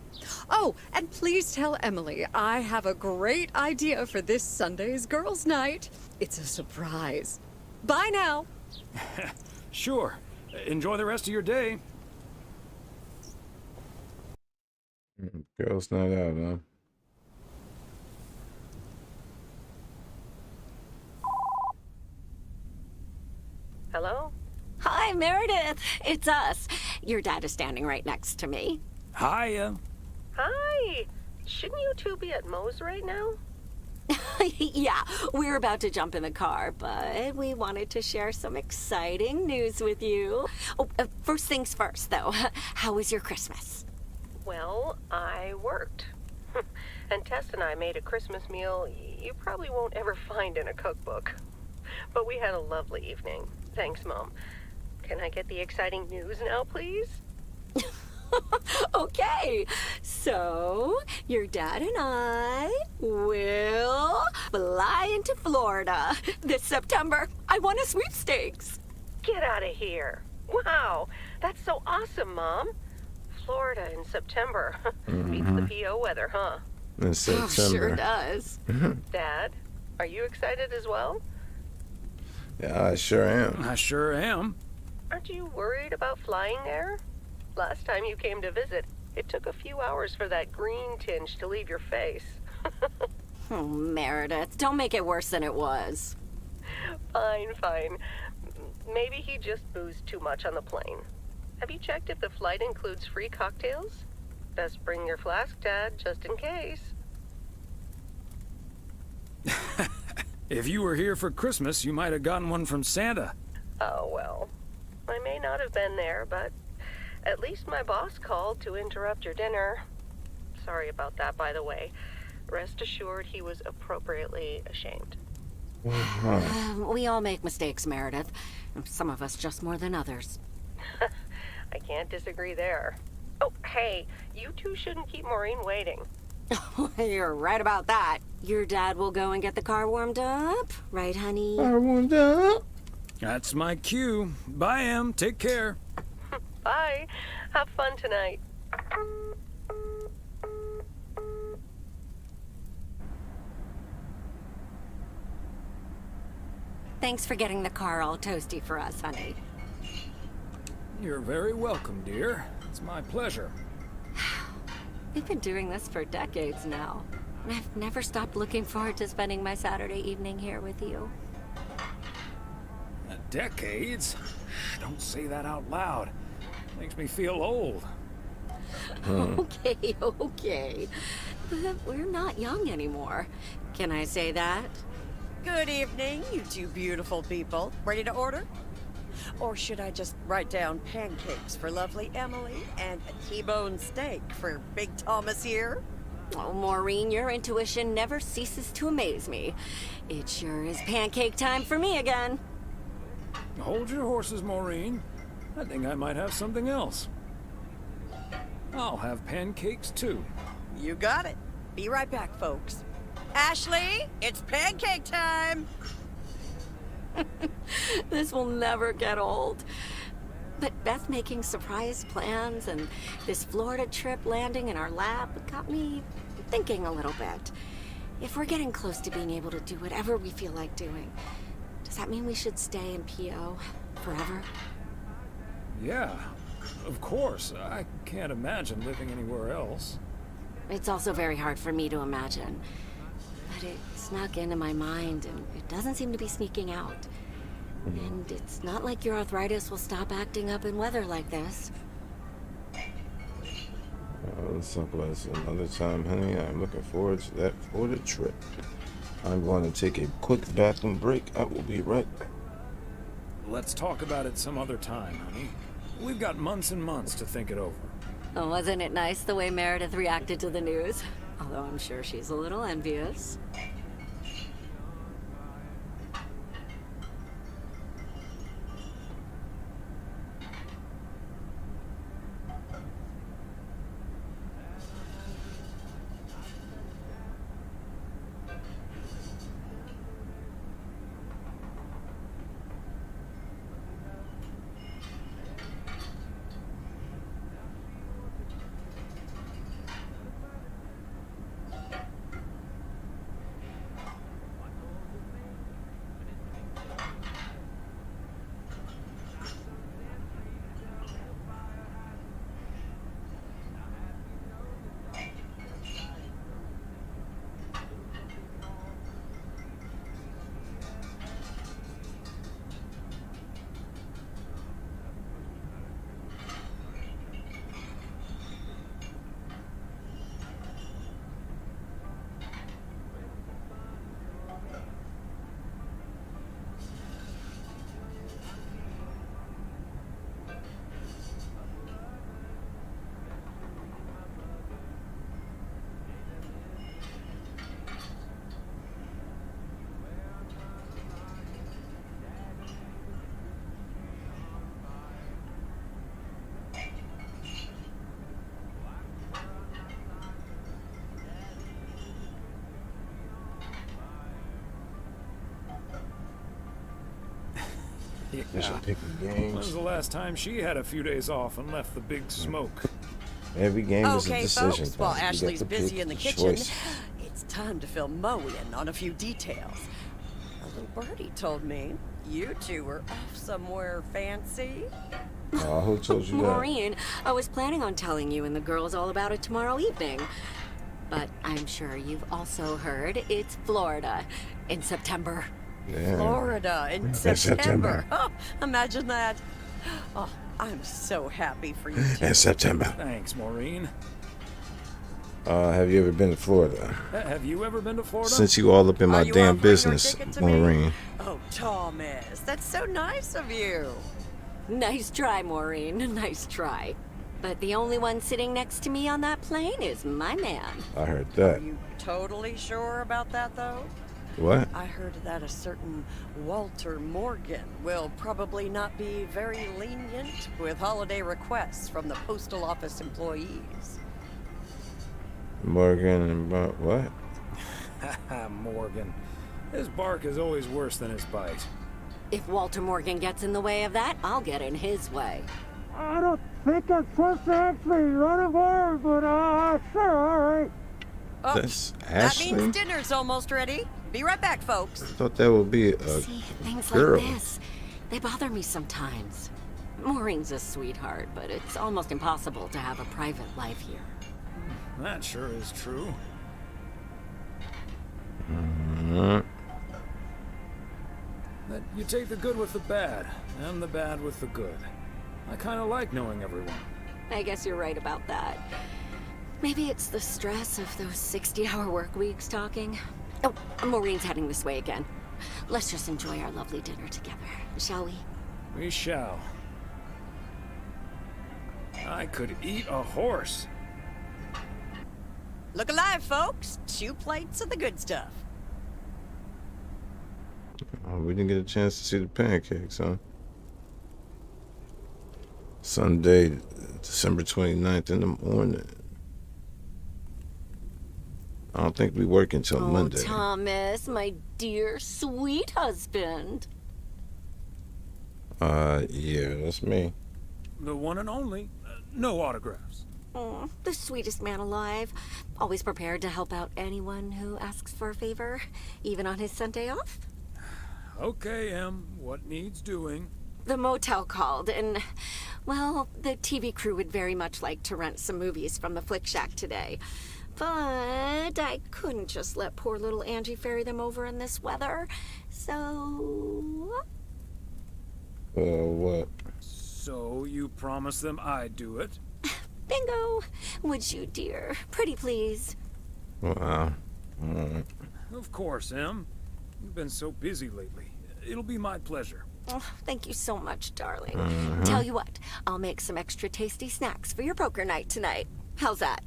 Oh, and please tell Emily I have a great idea for this Sunday's girls' night. It's a surprise. Bye now. Sure. Enjoy the rest of your day. Girls' night out, huh? Hello? Hi, Meredith. It's us. Your dad is standing right next to me. Hiya. Hi. Shouldn't you two be at Moe's right now? Yeah, we're about to jump in the car, but we wanted to share some exciting news with you. Oh, first things first, though. How was your Christmas? Well, I worked. And Tess and I made a Christmas meal you probably won't ever find in a cookbook. But we had a lovely evening. Thanks, Mom. Can I get the exciting news now, please? Okay, so your dad and I will fly into Florida this September. I won a sweepstakes. Get out of here. Wow, that's so awesome, Mom. Florida in September. Beats the PO weather, huh? In September. Sure does. Dad, are you excited as well? Yeah, I sure am. I sure am. Aren't you worried about flying there? Last time you came to visit, it took a few hours for that green tinge to leave your face. Oh, Meredith, don't make it worse than it was. Fine, fine. Maybe he just boozed too much on the plane. Have you checked if the flight includes free cocktails? Best bring your flask, Dad, just in case. If you were here for Christmas, you might have gotten one from Santa. Oh, well. I may not have been there, but at least my boss called to interrupt your dinner. Sorry about that, by the way. Rest assured he was appropriately ashamed. We all make mistakes, Meredith. Some of us just more than others. I can't disagree there. Oh, hey, you two shouldn't keep Maureen waiting. You're right about that. Your dad will go and get the car warmed up, right, honey? Car warmed up. That's my cue. Bye, Em. Take care. Bye. Have fun tonight. Thanks for getting the car all toasty for us, honey. You're very welcome, dear. It's my pleasure. We've been doing this for decades now. And I've never stopped looking forward to spending my Saturday evening here with you. Decades? Shh, don't say that out loud. Makes me feel old. Okay, okay. But we're not young anymore. Can I say that? Good evening, you two beautiful people. Ready to order? Or should I just write down pancakes for lovely Emily and a T-bone steak for Big Thomas here? Oh, Maureen, your intuition never ceases to amaze me. It sure is pancake time for me again. Hold your horses, Maureen. I think I might have something else. I'll have pancakes, too. You got it. Be right back, folks. Ashley, it's pancake time! This will never get old. But Beth making surprise plans and this Florida trip landing in our lap got me thinking a little bit. If we're getting close to being able to do whatever we feel like doing, does that mean we should stay in PO forever? Yeah, of course. I can't imagine living anywhere else. It's also very hard for me to imagine. But it snuck into my mind, and it doesn't seem to be sneaking out. And it's not like your arthritis will stop acting up in weather like this. Let's talk about this another time, honey. I'm looking forward to that Florida trip. I'm going to take a quick bathroom break. I will be right back. Let's talk about it some other time, honey. We've got months and months to think it over. Oh, wasn't it nice the way Meredith reacted to the news? Although I'm sure she's a little envious. Yeah. Picking games. When's the last time she had a few days off and left the big smoke? Every game is a Okay, decision. folks, while You got Ashley's to pick busy in the a kitchen, choice. it's time to fill Mo in on a few details. A little birdie told me you two were off somewhere fancy. Oh, who told you that? Maureen, I was planning on telling you and the girls all about it tomorrow evening. But I'm sure you've also heard it's Florida in September. Yeah. Florida in September. Oh, imagine that. Oh, I'm so happy for you two. In September. Thanks, Maureen. Have you ever been to Florida? Have you ever been to Florida? Since you all up in my Are you damn offering your business, ticket to me? Maureen. Oh, Thomas, that's so nice of you. Nice try, Maureen. Nice try. But the only one sitting next to me on that plane is my man. I heard that. You totally sure about that, though? What? I heard that a certain Walter Morgan will probably not be very lenient with holiday requests from the postal office employees. Morgan and what? Morgan. His bark is always worse than his bite. If Walter Morgan gets in the way of that, I'll get in his way. I don't think I'm supposed to actually run a bar, but sure, all right. Oh, That's that Ashley? means dinner's almost ready. Be right back, folks. I thought that would be a Things girl. like this, they bother me sometimes. Maureen's a sweetheart, but it's almost impossible to have a private life here. That sure is true. That you take the good with the bad, and the bad with the good. I kind of like knowing everyone. I guess you're right about that. Maybe it's the stress of those 60-hour work weeks talking. Oh, Maureen's heading this way again. Let's just enjoy our lovely dinner together, shall we? We shall. I could eat a horse. Look alive, folks. 2 plates of the good stuff. Oh, we didn't get a chance to see the pancakes, huh? Sunday, December 29th in the morning. I don't think we work until Monday. Thomas, my dear, sweet husband. Yeah, that's me. The one and only. No autographs. Oh, the sweetest man alive. Always prepared to help out anyone who asks for a favor, even on his Sunday off. Okay, Em. What needs doing? The motel called, and, well, the TV crew would very much like to rent some movies from the Flick Shack today. But I couldn't just let poor little Angie ferry them over in this weather, so... What? So you promised them I'd do it? Bingo! Would you, dear? Pretty please. Wow. Alright. Of course, Em. You've been so busy lately. It'll be my pleasure. Oh, thank you so much, darling. Mhm. Tell you what, I'll make some extra tasty snacks for your poker night tonight. How's that?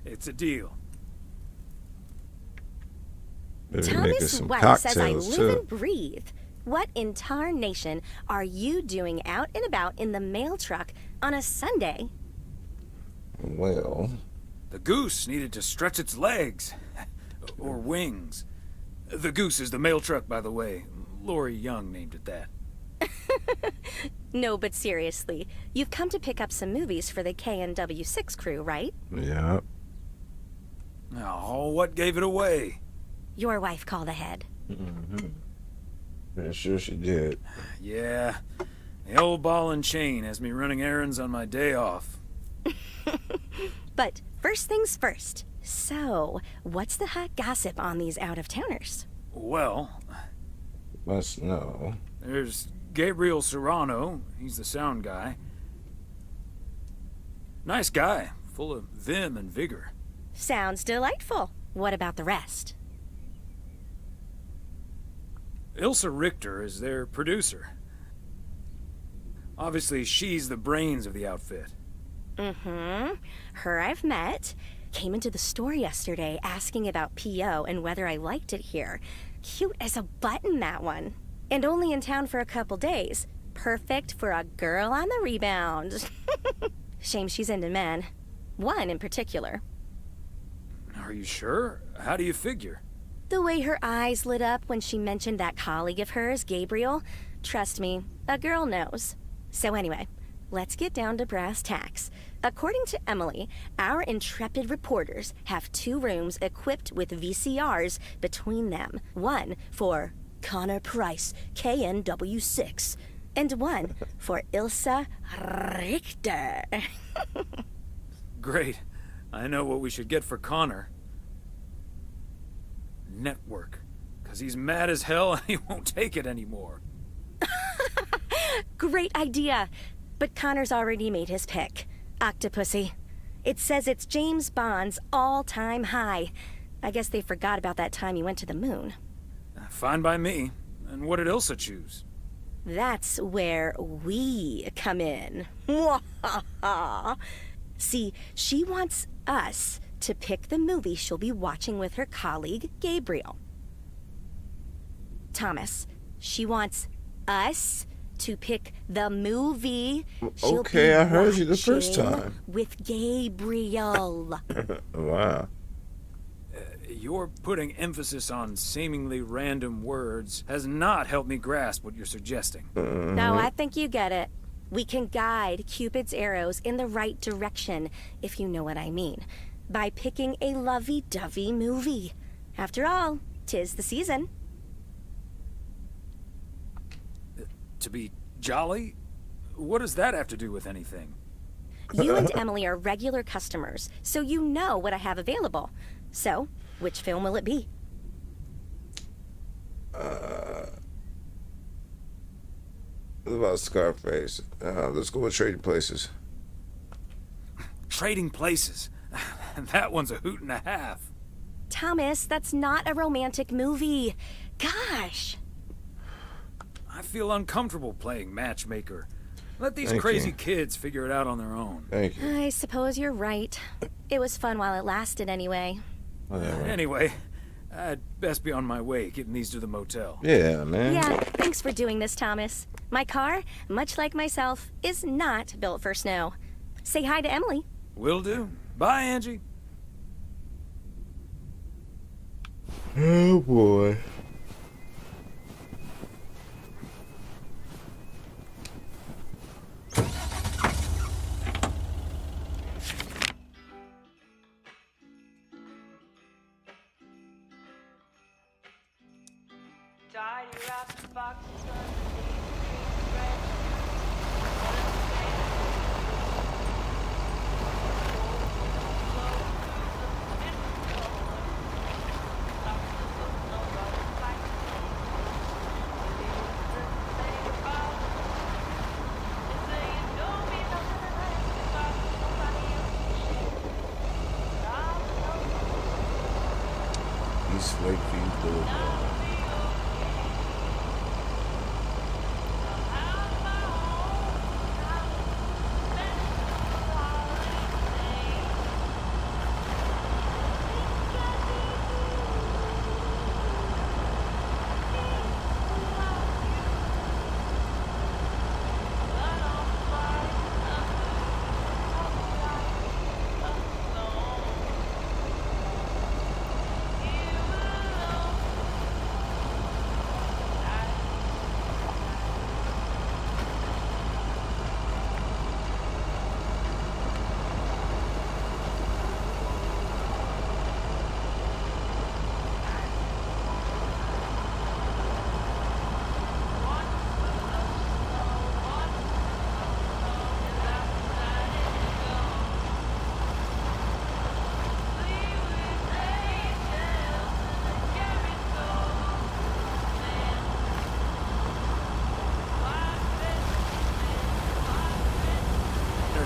It's a deal. Better make us Thomas some White says I cocktails, live too. and breathe. What in tarnation are you doing out and about in the mail truck on a Sunday? Well... The goose needed to stretch its legs. Or wings. The goose is the mail truck, by the way. Lori Young named it that. No, but seriously, you've come to pick up some movies for the KNW6 crew, right? Yeah. Oh, what gave it away? Your wife called ahead. Mm-hmm. Yeah, sure she did. Yeah, the old ball and chain has me running errands on my day off. But first things first. So, what's the hot gossip on these out-of-towners? Well, Must know. there's Gabriel Serrano. He's the sound guy. Nice guy, full of vim and vigor. Sounds delightful. What about the rest? Ilsa Richter is their producer. Obviously, she's the brains of the outfit. Mm-hmm. Her I've met. Came into the store yesterday asking about P.O. and whether I liked it here. Cute as a button, that one. And only in town for a couple days. Perfect for a girl on the rebound. Shame she's into men. One in particular. Are you sure? How do you figure? The way her eyes lit up when she mentioned that colleague of hers, Gabriel. Trust me, a girl knows. So anyway, let's get down to brass tacks. According to Emily, our intrepid reporters have 2 rooms equipped with VCRs between them. One for Connor Price, KNW6, and one for Ilsa Richter. Great. I know what we should get for Connor. Network. 'Cause he's mad as hell and he won't take it anymore. Great idea. But Connor's already made his pick. Octopussy. It says it's James Bond's all-time high. I guess they forgot about that time you went to the moon. Fine by me. And what did Ilsa choose? That's where we come in. See, she wants us to pick the movie she'll be watching with her colleague, Gabriel. Thomas, she wants us to pick the movie she'll Okay, be I heard you the first watching time. with Gabriel. Wow. Your putting emphasis on seemingly random words has not helped me grasp what you're suggesting. No, I think you get it. We can guide Cupid's arrows in the right direction, if you know what I mean, by picking a lovey-dovey movie. After all, 'tis the season. To be jolly? What does that have to do with anything? You and Emily are regular customers, so you know what I have available. So, which film will it be? What about Scarface? Let's go with Trading Places. Trading Places. That one's a hoot and a half. Thomas, that's not a romantic movie. Gosh. I feel uncomfortable playing matchmaker. Let these Thank crazy you. kids figure it out on their own. Thank you. I suppose you're right. It was fun while it lasted anyway. Whatever. Anyway, I'd best be on my way, getting these to the motel. Yeah, man. Yeah, thanks for doing this, Thomas. My car, much like myself, is not built for snow. Say hi to Emily. Will do. Bye, Angie. Oh, boy. East Lakeview Boulevard.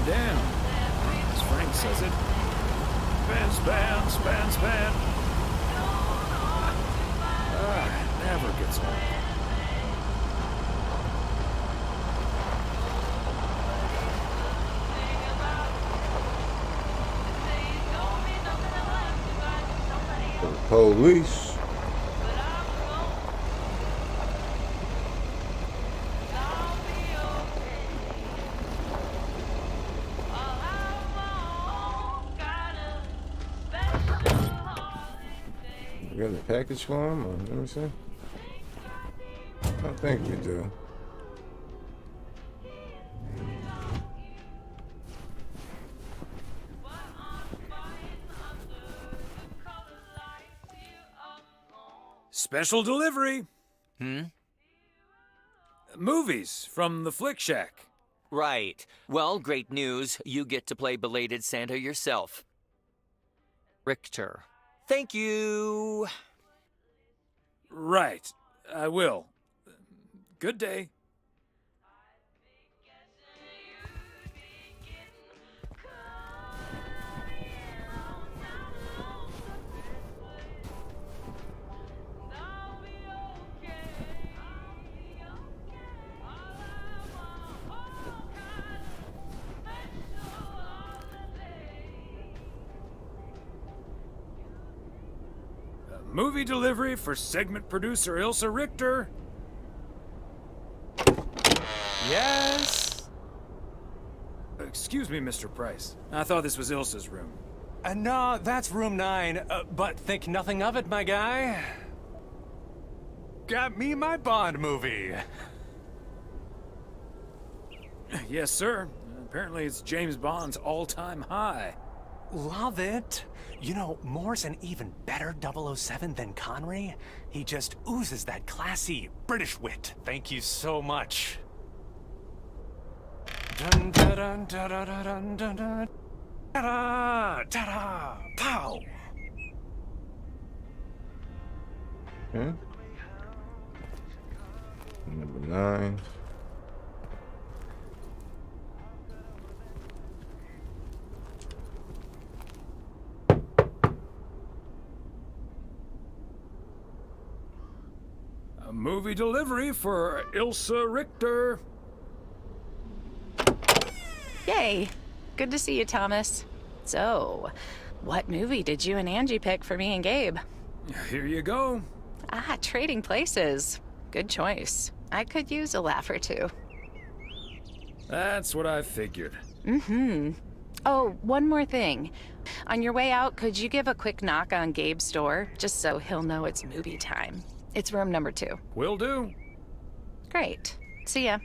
Down. As Frank says it. Span, span, span. It never gets old. Police. We got a package for him? Or, let me see. I think we do. Special delivery. Hmm? Movies from the Flick Shack. Right. Well, great news. You get to play belated Santa yourself. Richter. Thank you. Right. I will. Good day. Movie delivery for segment producer Ilsa Richter. Yes? Excuse me, Mr. Price. I thought this was Ilsa's room. No, that's room 9, but think nothing of it, my guy. Got me my Bond movie. Yes, sir. Apparently it's James Bond's all-time high. Love it. You know, Moore's an even better 007 than Connery. He just oozes that classy British wit. Thank you so much. Dun dun dun dun dun dun dun dun. Ta-da! Ta-da! Pow! Number 9. A movie delivery for Ilsa Richter. Yay! Good to see you, Thomas. So, what movie did you and Angie pick for me and Gabe? Here you go. Ah, Trading Places. Good choice. I could use a laugh or two. That's what I figured. Mm-hmm. Oh, one more thing. On your way out, could you give a quick knock on Gabe's door, just so he'll know it's movie time? It's room number 2. Will do. Great. See ya.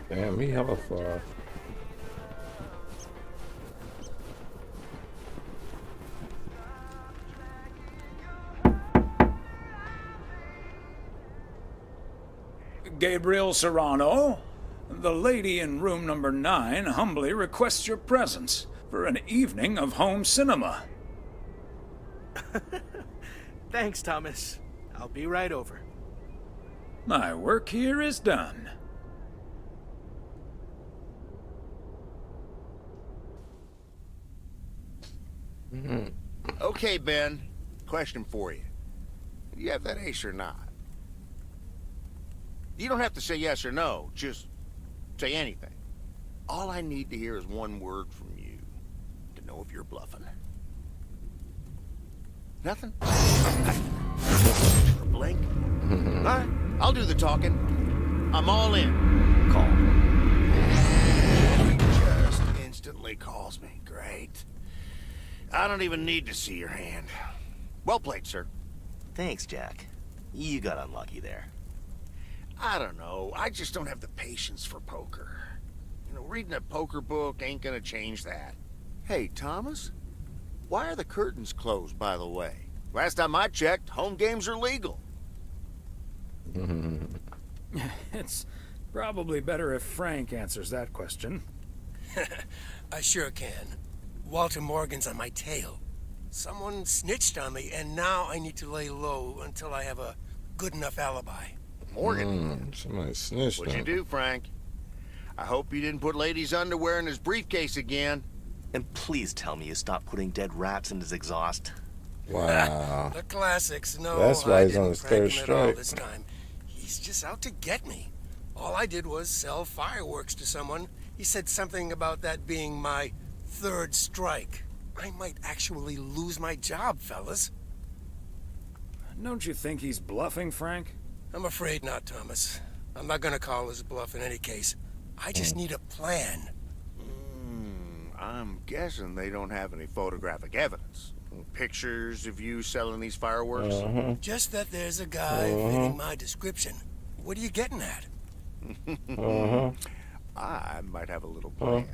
Damn, he hella far. Gabriel Serrano, the lady in room number 9 humbly requests your presence for an evening of home cinema. Thanks, Thomas. I'll be right over. My work here is done. Okay, Ben. Question for you. Do you have that ace or not? You don't have to say yes or no. Just say anything. All I need to hear is one word from you to know if you're bluffing. Nothing? Blink? All right, I'll do the talking. I'm all in. Call. He just instantly calls me. Great. I don't even need to see your hand. Well played, sir. Thanks, Jack. You got unlucky there. I don't know. I just don't have the patience for poker. You know, reading a poker book ain't gonna change that. Hey, Thomas? Why are the curtains closed, by the way? Last time I checked, home games are legal. It's probably better if Frank answers that question. I sure can. Walter Morgan's on my tail. Someone snitched on me, and now I need to lay low until I have a good enough alibi. Morgan? Somebody snitched What'd on you do, Frank? I hope you didn't put ladies' underwear in his briefcase again. And please tell me you stopped putting dead rats in his exhaust. Wow. The classics. No, That's why I he's on didn't his prank third him at all strike. this time. He's just out to get me. All I did was sell fireworks to someone. He said something about that being my third strike. I might actually lose my job, fellas. Don't you think he's bluffing, Frank? I'm afraid not, Thomas. I'm not gonna call his bluff in any case. I just need a plan. I'm guessing they don't have any photographic evidence. Pictures of you selling these fireworks? Just that there's a guy fitting my description. What are you getting at? I might have a little plan.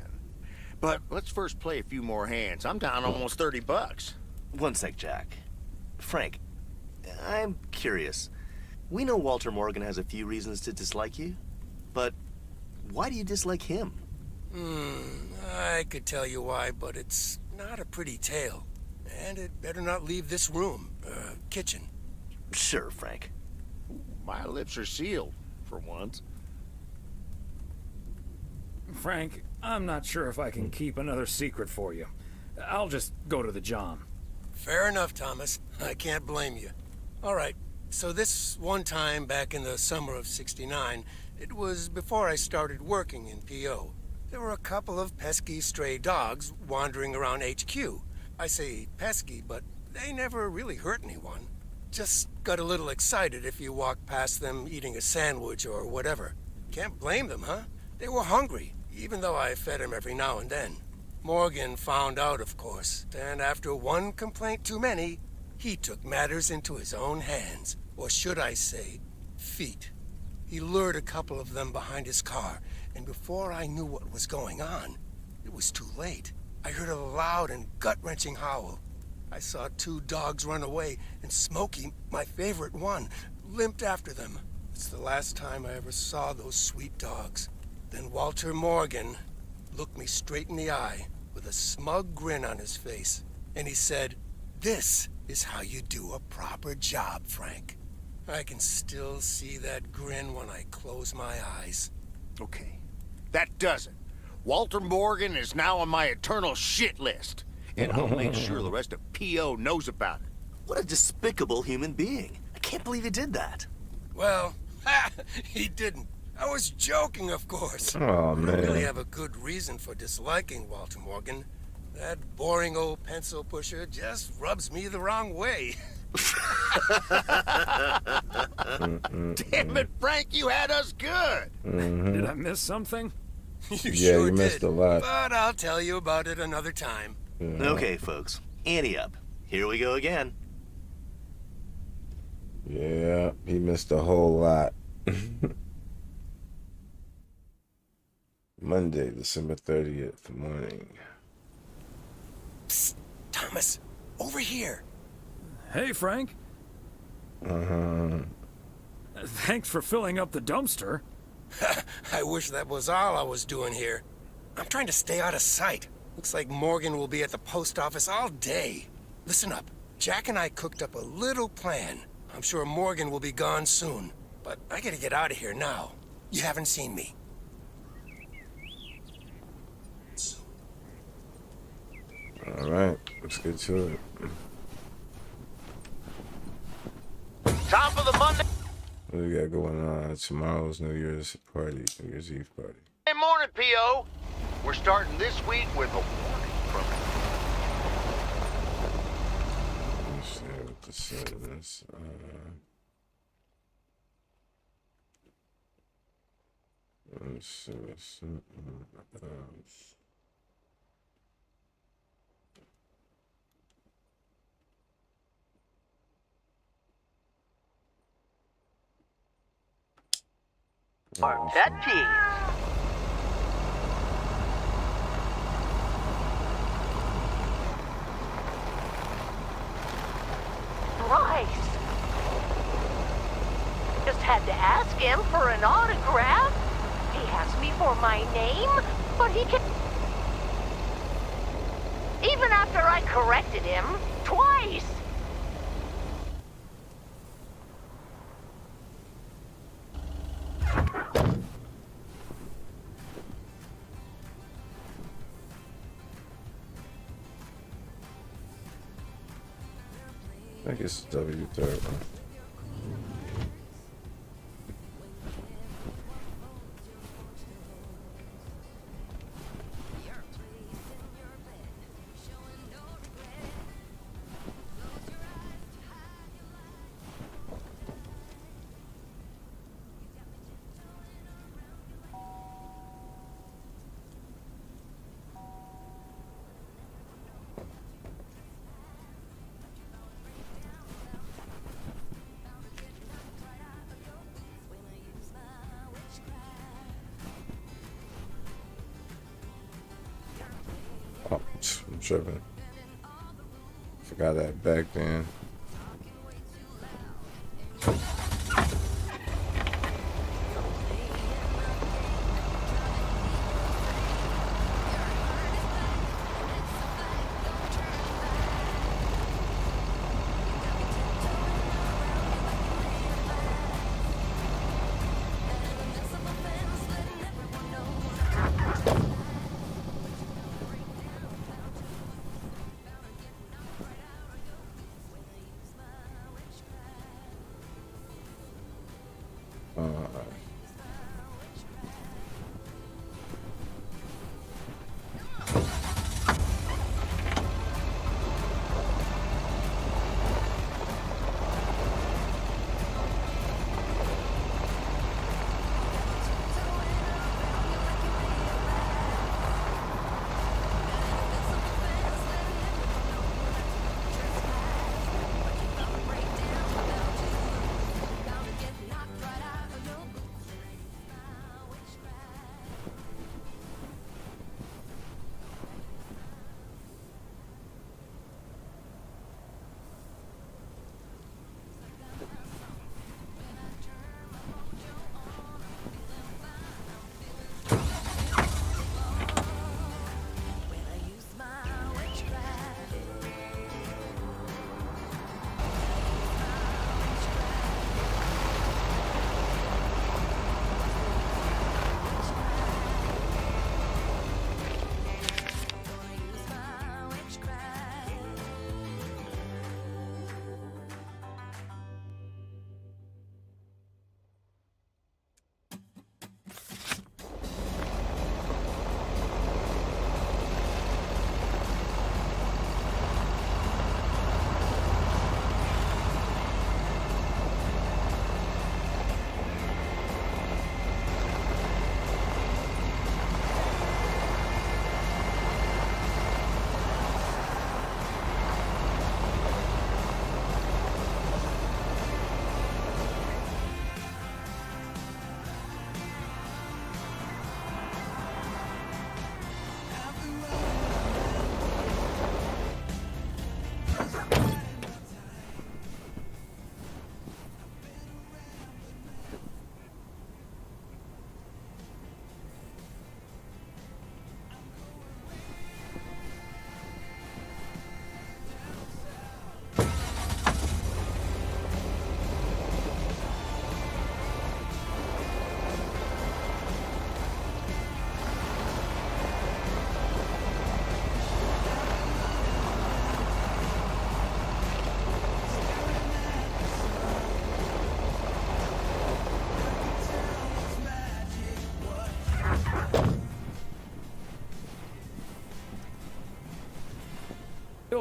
But let's first play a few more hands. I'm down almost $30. One sec, Jack. Frank, I'm curious. We know Walter Morgan has a few reasons to dislike you, but why do you dislike him? I could tell you why, but it's not a pretty tale. And it better not leave this room, kitchen. Sure, Frank. My lips are sealed, for once. Frank, I'm not sure if I can keep another secret for you. I'll just go to the John. Fair enough, Thomas. I can't blame you. All right, So this one time back in the summer of '69, it was before I started working in PO. There were a couple of pesky stray dogs wandering around HQ. I say pesky, but they never really hurt anyone. Just got a little excited if you walk past them eating a sandwich or whatever. Can't blame them, huh? They were hungry, even though I fed them every now and then. Morgan found out, of course, and after one complaint too many, he took matters into his own hands. Or should I say, feet. He lured a couple of them behind his car, and before I knew what was going on, it was too late. I heard a loud and gut-wrenching howl. I saw two dogs run away, and Smokey, my favorite one, limped after them. It's the last time I ever saw those sweet dogs. Then Walter Morgan looked me straight in the eye with a smug grin on his face, and he said, "This is how you do a proper job, Frank." I can still see that grin when I close my eyes. Okay, that does it. Walter Morgan is now on my eternal shit list, and I'll make sure the rest of PO knows about it. What a despicable human being. I can't believe he did that. Well, he didn't. I was joking, of course. Oh, I don't man. really have a good reason for disliking Walter Morgan. That boring old pencil pusher just rubs me the wrong way. Damn it, Frank, you had us good. Did I miss something? You Yeah, sure you missed did. a lot. But I'll tell you about it another time. Okay, folks. Ante up. Here we go again. Yeah, he missed a whole lot. Monday, December 30th morning. Psst, Thomas, over here. Hey, Frank. Thanks for filling up the dumpster. I wish that was all I was doing here. I'm trying to stay out of sight. Looks like Morgan will be at the post office all day. Listen up. Jack and I cooked up a little plan. I'm sure Morgan will be gone soon, but I gotta get out of here now. You haven't seen me. All right, let's get to it. Top of the Monday What do we got going on? Tomorrow's New Year's party, New Year's Eve party. morning, PO. We're starting this week with a warning from Let's see what this says. Let's see what's Our pet peeves. Bryce. Just had to ask him for an autograph. He asked me for my name, but he can... Even after I corrected him twice. I think it's W3rd. Oh, I'm tripping. Forgot that back then.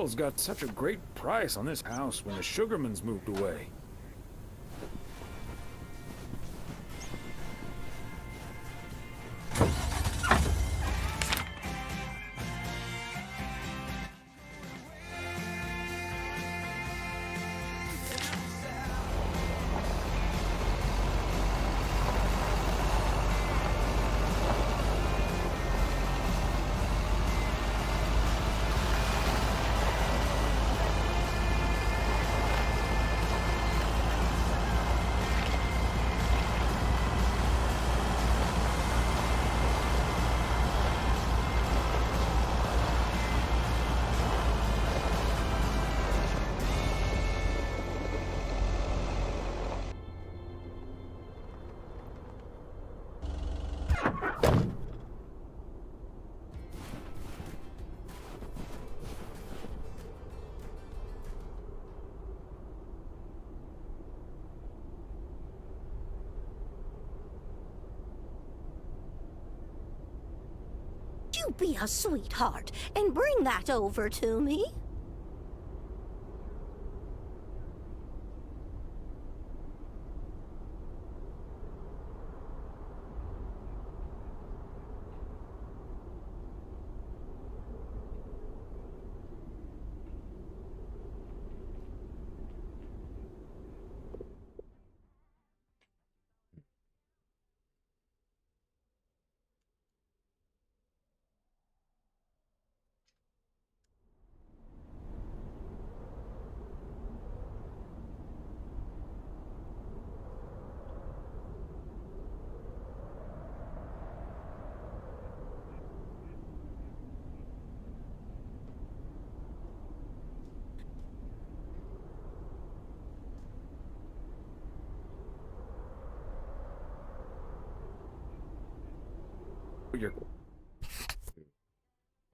Mills got such a great price on this house when the Sugarmans moved away. You be a sweetheart and bring that over to me.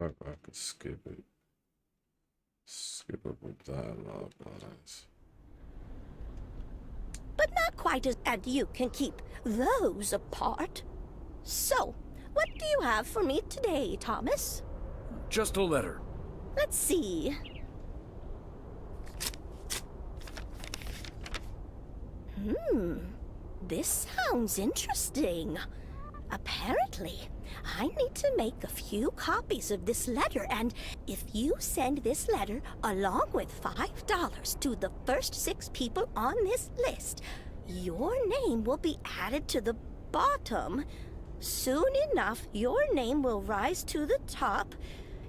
I could skip it. Skippable dialogue lines. But not quite as... And you can keep those apart. So, what do you have for me today, Thomas? Just a letter. Let's see. This sounds interesting. Apparently, I need to make a few copies of this letter, and if you send this letter along with $5 to the first 6 people on this list, your name will be added to the bottom. Soon enough, your name will rise to the top.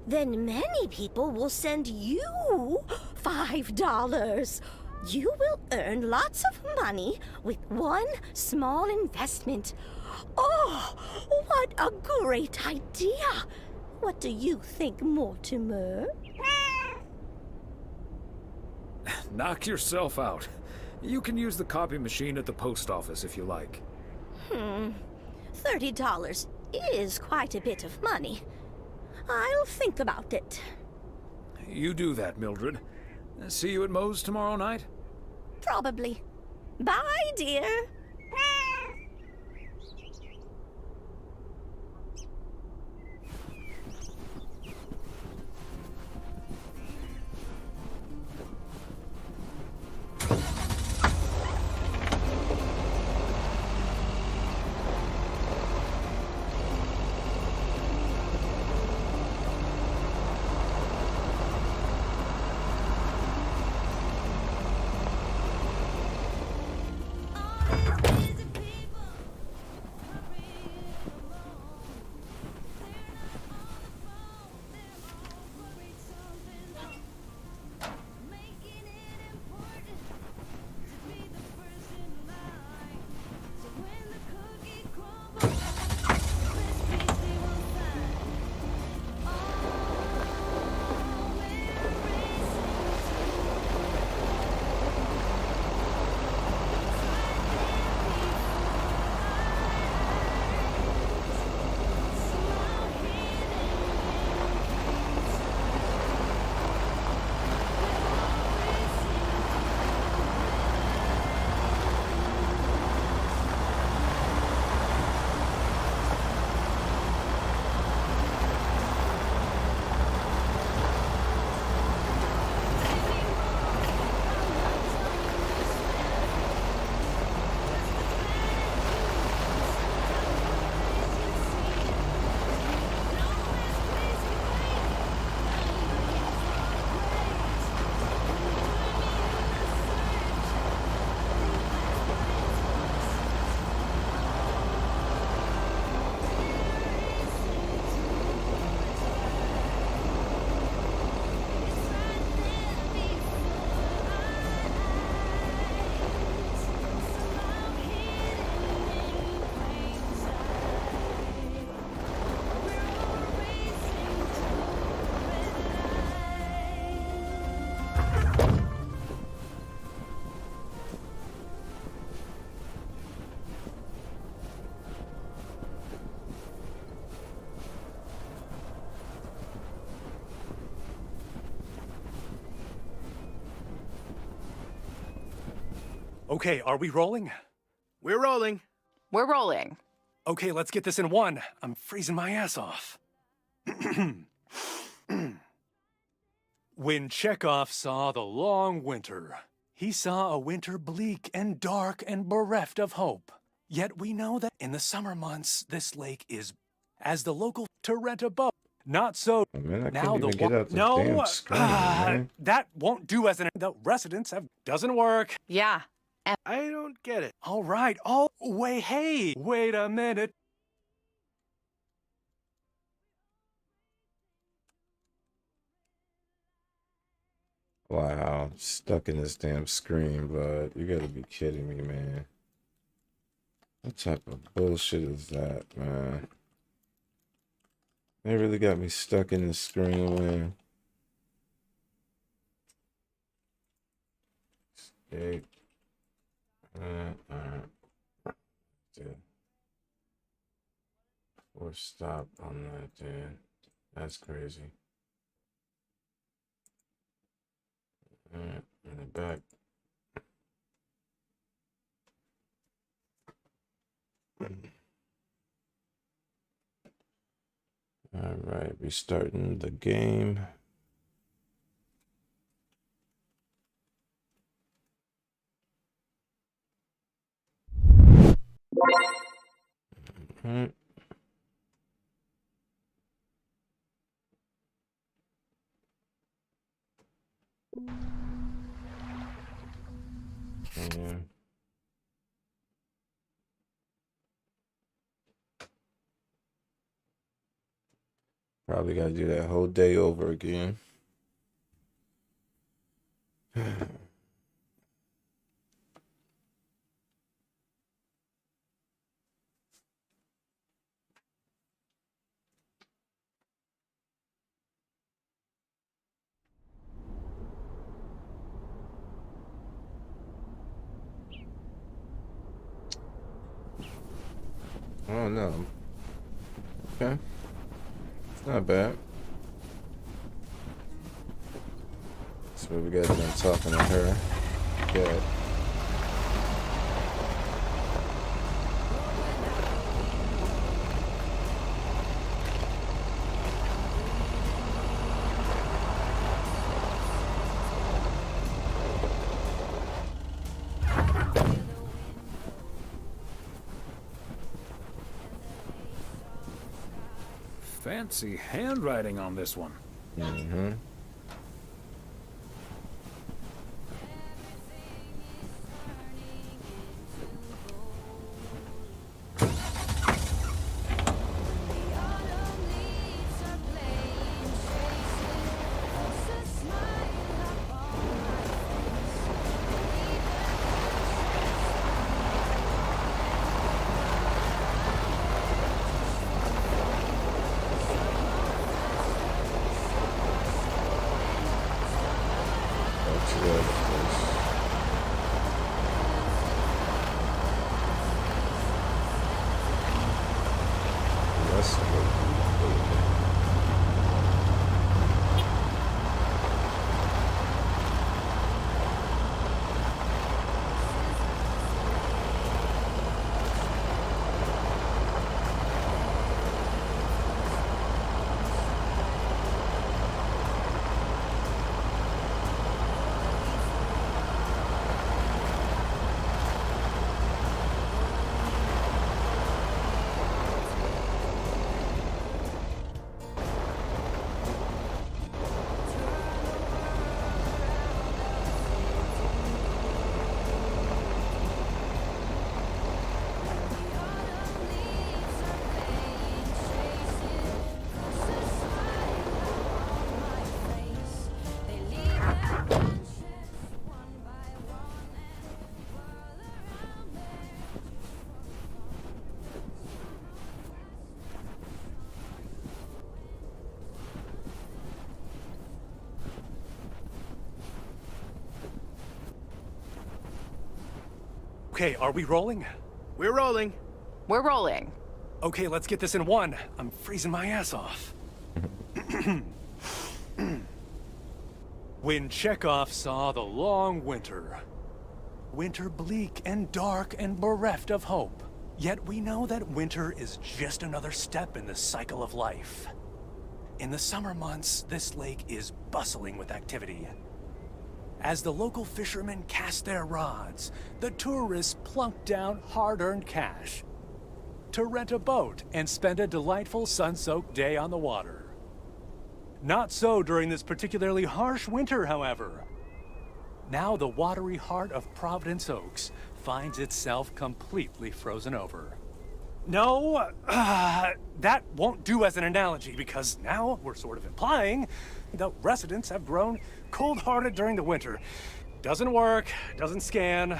Then many people will send you $5. You will earn lots of money with one small investment. Oh, what a great idea! What do you think, Mortimer? Knock yourself out. You can use the copy machine at the post office if you like. $30 is quite a bit of money. I'll think about it. You do that, Mildred. See you at Moe's tomorrow night? Probably. Bye, dear. Okay, are we rolling? We're rolling. We're rolling. Okay, let's get this in one. I'm freezing my ass off. When Chekhov saw the long winter, he saw a winter bleak and dark and bereft of hope. Yet we know that in the summer months, this lake is as the local to rent a boat. Not so. Oh, man, I Now can't even get out the no, damn screen, man. that won't do as the residents have. Doesn't work. Yeah. I don't get it. All right. Oh, wait a minute. Wow, stuck in this damn screen, but you gotta be kidding me, man. What type of bullshit is that, man? They really got me stuck in the screen, man. Escape. Dude. Or stop on that, dude. That's crazy. Alright, in the back. Alright, restarting the game. Mm-hmm. Yeah. Probably gotta do that whole day over again. Oh no. Okay. Not bad. So we got done talking to her. Good. Fancy handwriting on this one. Mm-hmm. Okay, are we rolling? We're rolling. We're rolling. Okay, let's get this in one. I'm freezing my ass off. When Chekhov saw the long winter, winter bleak and dark and bereft of hope. Yet we know that winter is just another step in the cycle of life. In the summer months, this lake is bustling with activity. As the local fishermen cast their rods, the tourists plunk down hard-earned cash to rent a boat and spend a delightful sun-soaked day on the water. Not so during this particularly harsh winter, however. Now the watery heart of Providence Oaks finds itself completely frozen over. No, that won't do as an analogy, because now we're sort of implying the residents have grown cold-hearted during the winter. Doesn't work, doesn't scan.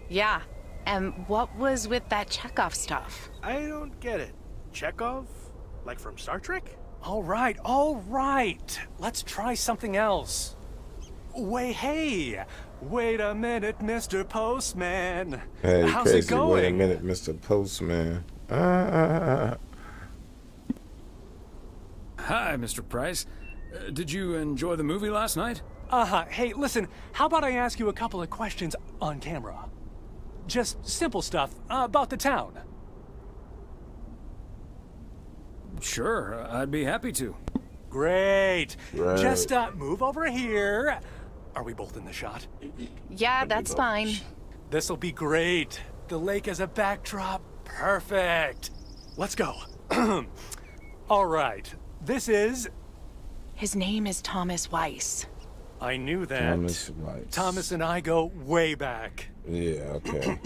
Yeah, and what was with that Chekhov stuff? I don't get it. Chekhov? Like from Star Trek? All right. Let's try something else. Hey, wait a minute, Mr. Postman. Hey, how's crazy. it going? Wait a minute, Mr. Postman. Hi, Mr. Price. Did you enjoy the movie last night? Hey, listen, how about I ask you a couple of questions on camera? Just simple stuff about the town. Sure, I'd be happy to. Great. Right. Just move over here. Are we both in the shot? Yeah, that's fine. This'll be great. The lake as a backdrop. Perfect. Let's go. All right. This is... His name is Thomas Weiss. I knew that. Thomas Weiss. Thomas and I go way back. Yeah, okay.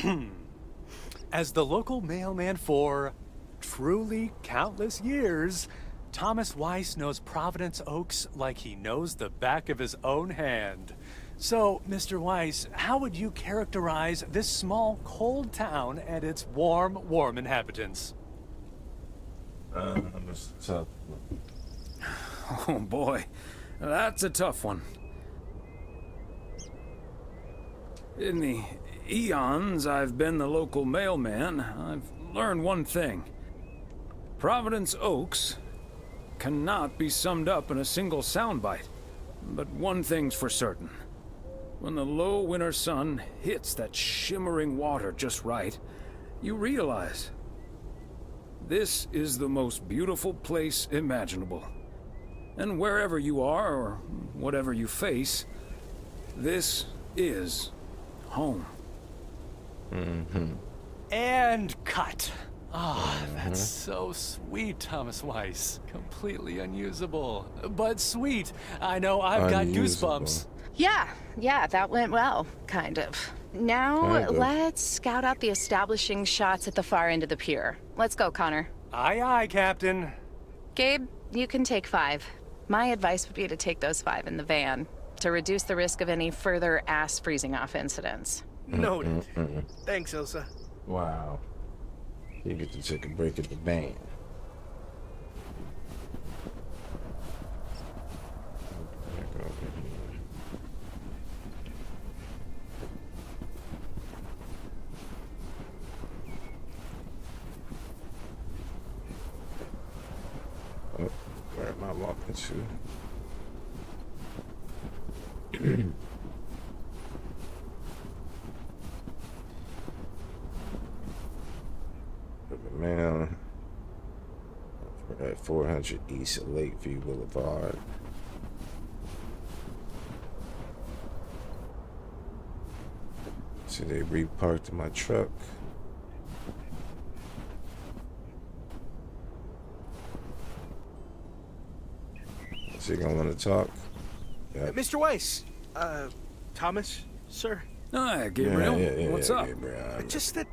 As the local mailman for truly countless years, Thomas Weiss knows Providence Oaks like he knows the back of his own hand. So, Mr. Weiss, how would you characterize this small, cold town and its warm inhabitants? That's tough. Oh boy, that's a tough one. In the eons I've been the local mailman, I've learned one thing. Providence Oaks cannot be summed up in a single soundbite. But one thing's for certain. When the low winter sun hits that shimmering water just right, you realize this is the most beautiful place imaginable. And wherever you are, or whatever you face, this is home. Mm-hmm. And cut. Ah, that's so sweet, Thomas Weiss. Completely unusable, but sweet. I know I've got goosebumps. Yeah, that went well, kind of. Now, let's scout out the establishing shots at the far end of the pier. Let's go, Connor. Aye, Captain. Gabe, you can take 5. My advice would be to take those 5 in the van, to reduce the risk of any further ass freezing off incidents. Noted. Thanks, Ilsa. Wow. You get to take a break at the van. Oh, where am I walking to? Man, we're at 400 East Lakeview Boulevard. See, they reparked my truck. Is he gonna want to talk? Yep. Mr. Weiss, Thomas, sir. Hi, Gabriel. What's up? Gabriel. Just that,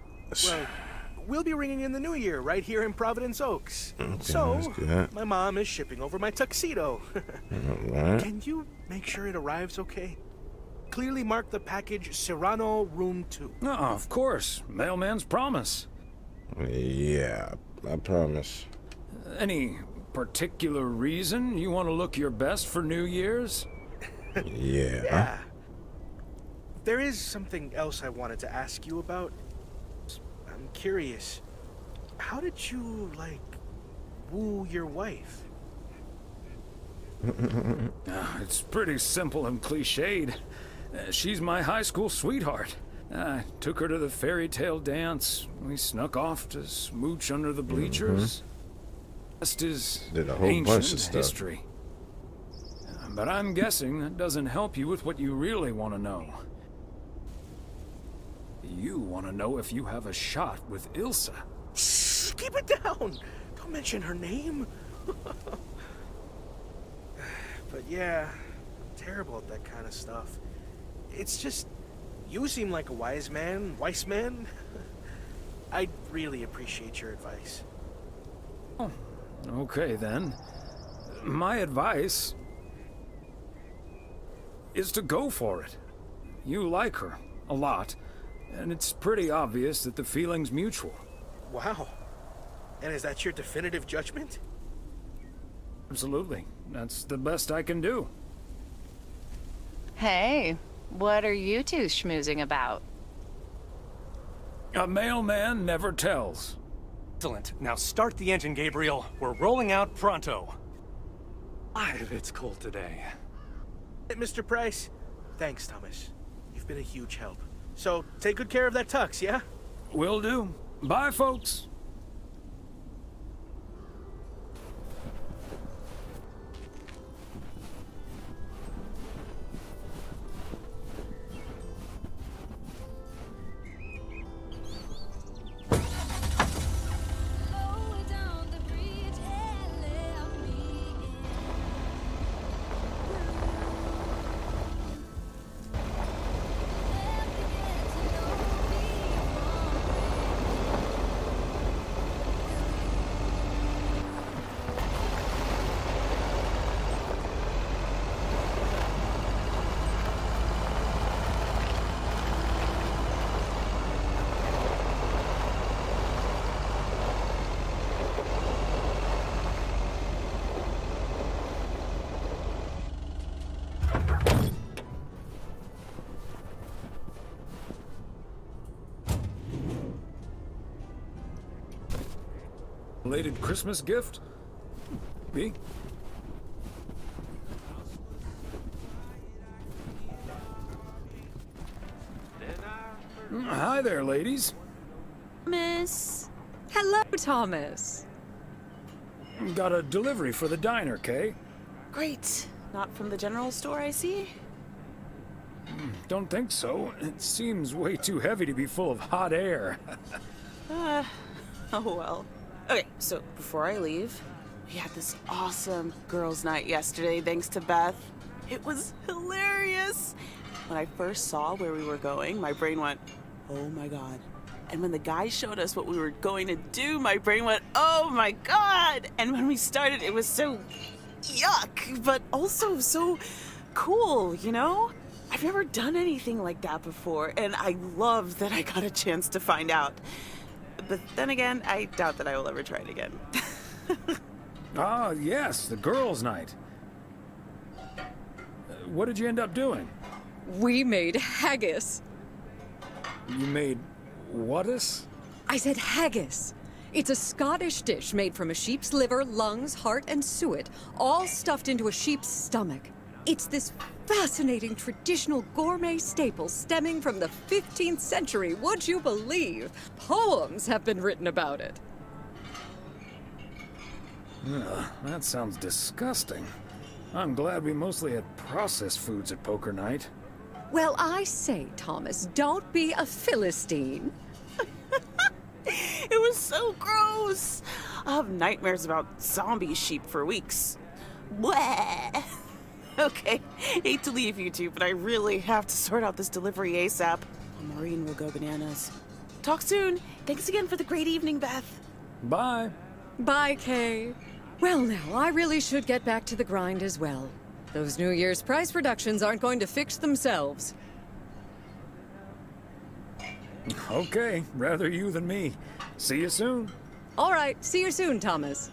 well, we'll be ringing in the new year right here in Providence Oaks. Okay, So, that's good. my mom is shipping over my tuxedo. Alright. Can you make sure it arrives okay? Clearly mark the package Serrano Room 2. Oh, of course. Mailman's promise. Yeah, I promise. Any particular reason you want to look your best for New Year's? Yeah. There is something else I wanted to ask you about. I'm curious. How did you, like, woo your wife? It's pretty simple and cliched. She's my high school sweetheart. I took her to the fairy tale dance. We snuck off to smooch under the bleachers. Rest is Did a whole bunch of ancient stuff. history. But I'm guessing that doesn't help you with what you really want to know. You want to know if you have a shot with Ilsa. Shh, keep it down. Don't mention her name. But yeah, I'm terrible at that kind of stuff. It's just, you seem like a wise man. I'd really appreciate your advice. Oh, okay then. My advice is to go for it. You like her a lot, and it's pretty obvious that the feeling's mutual. Wow. And is that your definitive judgment? Absolutely. That's the best I can do. Hey, what are you two schmoozing about? A mailman never tells. Excellent. Now start the engine, Gabriel. We're rolling out pronto. It's cold today. Hey, Mr. Price. Thanks, Thomas. You've been a huge help. So, take good care of that tux, yeah? Will do. Bye, folks. Belated Christmas gift? Me? Hi there, ladies. Miss. Hello, Thomas. Got a delivery for the diner, Kay. Great. Not from the general store, I see? Don't think so. It seems way too heavy to be full of hot air. Oh well. Okay, so before I leave, we had this awesome girls' night yesterday thanks to Beth. It was hilarious. When I first saw where we were going, my brain went, oh my god. And when the guys showed us what we were going to do, my brain went, oh my god. And when we started, it was so yuck, but also so cool, you know? I've never done anything like that before, and I love that I got a chance to find out. But then again, I doubt that I will ever try it again. Ah, yes, the girls' night. What did you end up doing? We made haggis. You made whatus? I said haggis. It's a Scottish dish made from a sheep's liver, lungs, heart, and suet, all stuffed into a sheep's stomach. It's this fascinating traditional gourmet staple stemming from the 15th century, would you believe? Poems have been written about it. Ugh, that sounds disgusting. I'm glad we mostly had processed foods at poker night. Well, I say, Thomas, don't be a Philistine. It was so gross. I'll have nightmares about zombie sheep for weeks. Bleh. Okay, hate to leave you two, but I really have to sort out this delivery ASAP. Maureen will go bananas. Talk soon. Thanks again for the great evening, Beth. Bye. Bye, Kay. Well, now, I really should get back to the grind as well. Those New Year's price reductions aren't going to fix themselves. Okay, rather you than me. See you soon. All right, see you soon, Thomas.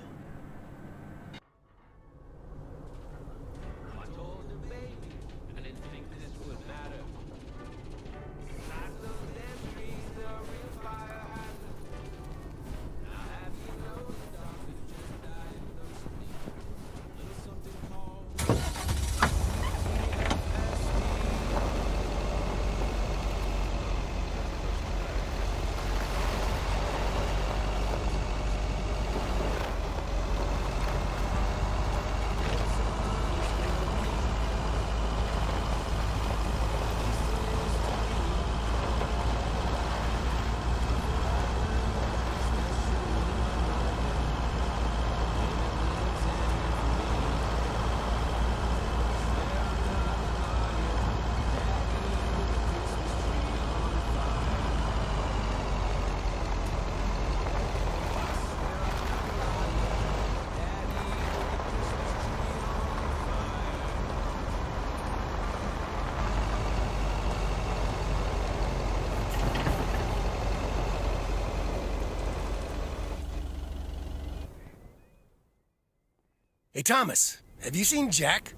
Hey, Thomas, have you seen Jack?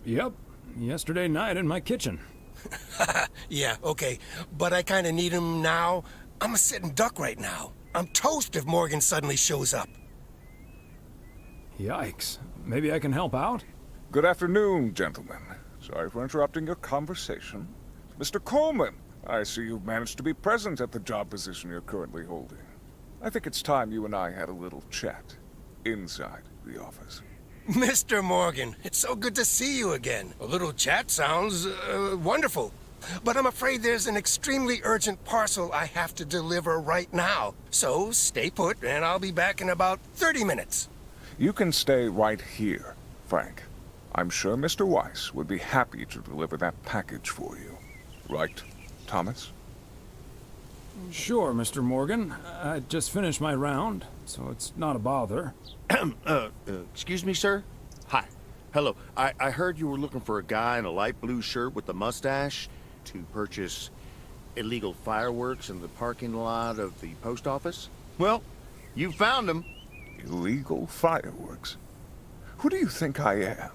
Yep, yesterday night in my kitchen. Yeah, okay. But I kinda need him now. I'm a sitting duck right now. I'm toast if Morgan suddenly shows up. Yikes. Maybe I can help out? Good afternoon, gentlemen. Sorry for interrupting your conversation. Mr. Coleman, I see you've managed to be present at the job position you're currently holding. I think it's time you and I had a little chat inside the office. Mr. Morgan, it's so good to see you again. A little chat sounds wonderful. But I'm afraid there's an extremely urgent parcel I have to deliver right now. So stay put, and I'll be back in about 30 minutes. You can stay right here, Frank. I'm sure Mr. Weiss would be happy to deliver that package for you. Right, Thomas? Sure, Mr. Morgan. I just finished my round, so it's not a bother. Excuse me, sir? Hi. Hello. I heard you were looking for a guy in a light blue shirt with a mustache to purchase illegal fireworks in the parking lot of the post office? Well, you found him. Illegal fireworks? Who do you think I am?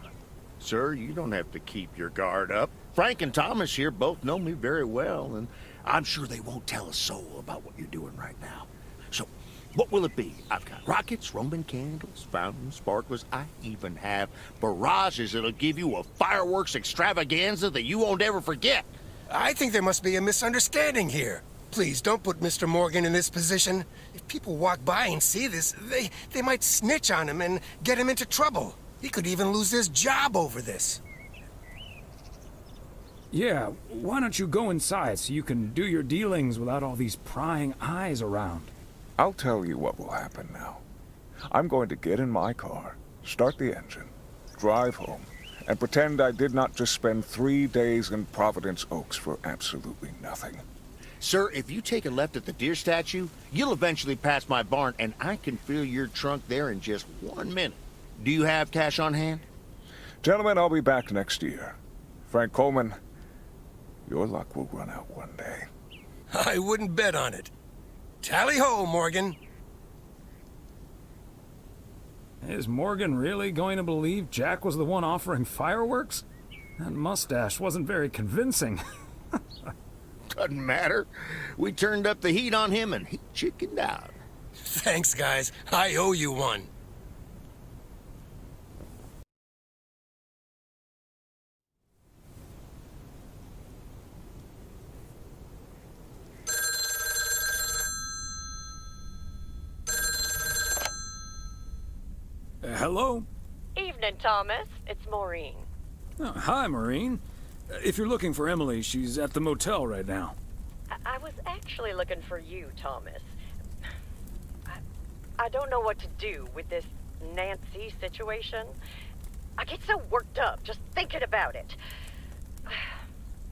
Sir, you don't have to keep your guard up. Frank and Thomas here both know me very well, and I'm sure they won't tell a soul about what you're doing right now. So, what will it be? I've got rockets, Roman candles, fountains, sparklers. I even have barrages that'll give you a fireworks extravaganza that you won't ever forget. I think there must be a misunderstanding here. Please, don't put Mr. Morgan in this position. If people walk by and see this, they might snitch on him and get him into trouble. He could even lose his job over this. Yeah, why don't you go inside so you can do your dealings without all these prying eyes around? I'll tell you what will happen now. I'm going to get in my car, start the engine, drive home, and pretend I did not just spend 3 days in Providence Oaks for absolutely nothing. Sir, if you take a left at the deer statue, you'll eventually pass my barn, and I can fill your trunk there in just 1 minute. Do you have cash on hand? Gentlemen, I'll be back next year. Frank Coleman, your luck will run out one day. I wouldn't bet on it. Tally-ho, Morgan. Is Morgan really going to believe Jack was the one offering fireworks? That mustache wasn't very convincing. Doesn't matter. We turned up the heat on him and he chickened out. Thanks, guys. I owe you one. Hello? Evening, Thomas. It's Maureen. Oh, hi, Maureen. If you're looking for Emily, she's at the motel right now. I was actually looking for you, Thomas. I don't know what to do with this Nancy situation. I get so worked up just thinking about it.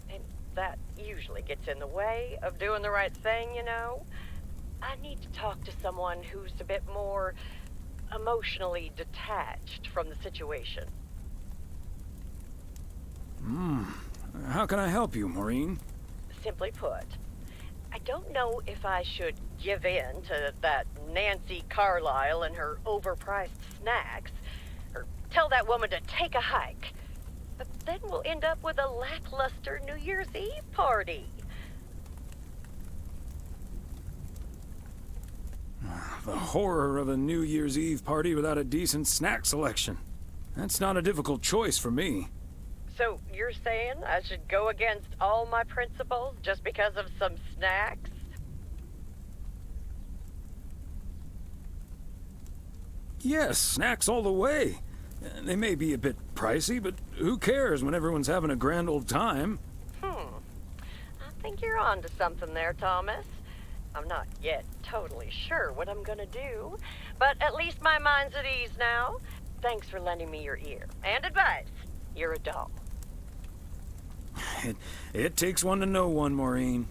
And that usually gets in the way of doing the right thing, you know? I need to talk to someone who's a bit more emotionally detached from the situation. How can I help you, Maureen? Simply put, I don't know if I should give in to that Nancy Carlisle and her overpriced snacks, or tell that woman to take a hike. But then we'll end up with a lackluster New Year's Eve party. The horror of a New Year's Eve party without a decent snack selection. That's not a difficult choice for me. So you're saying I should go against all my principles just because of some snacks? Yes, snacks all the way. They may be a bit pricey, but who cares when everyone's having a grand old time? I think you're onto something there, Thomas. I'm not yet totally sure what I'm gonna do, but at least my mind's at ease now. Thanks for lending me your ear and advice. You're a doll. It takes one to know one, Maureen.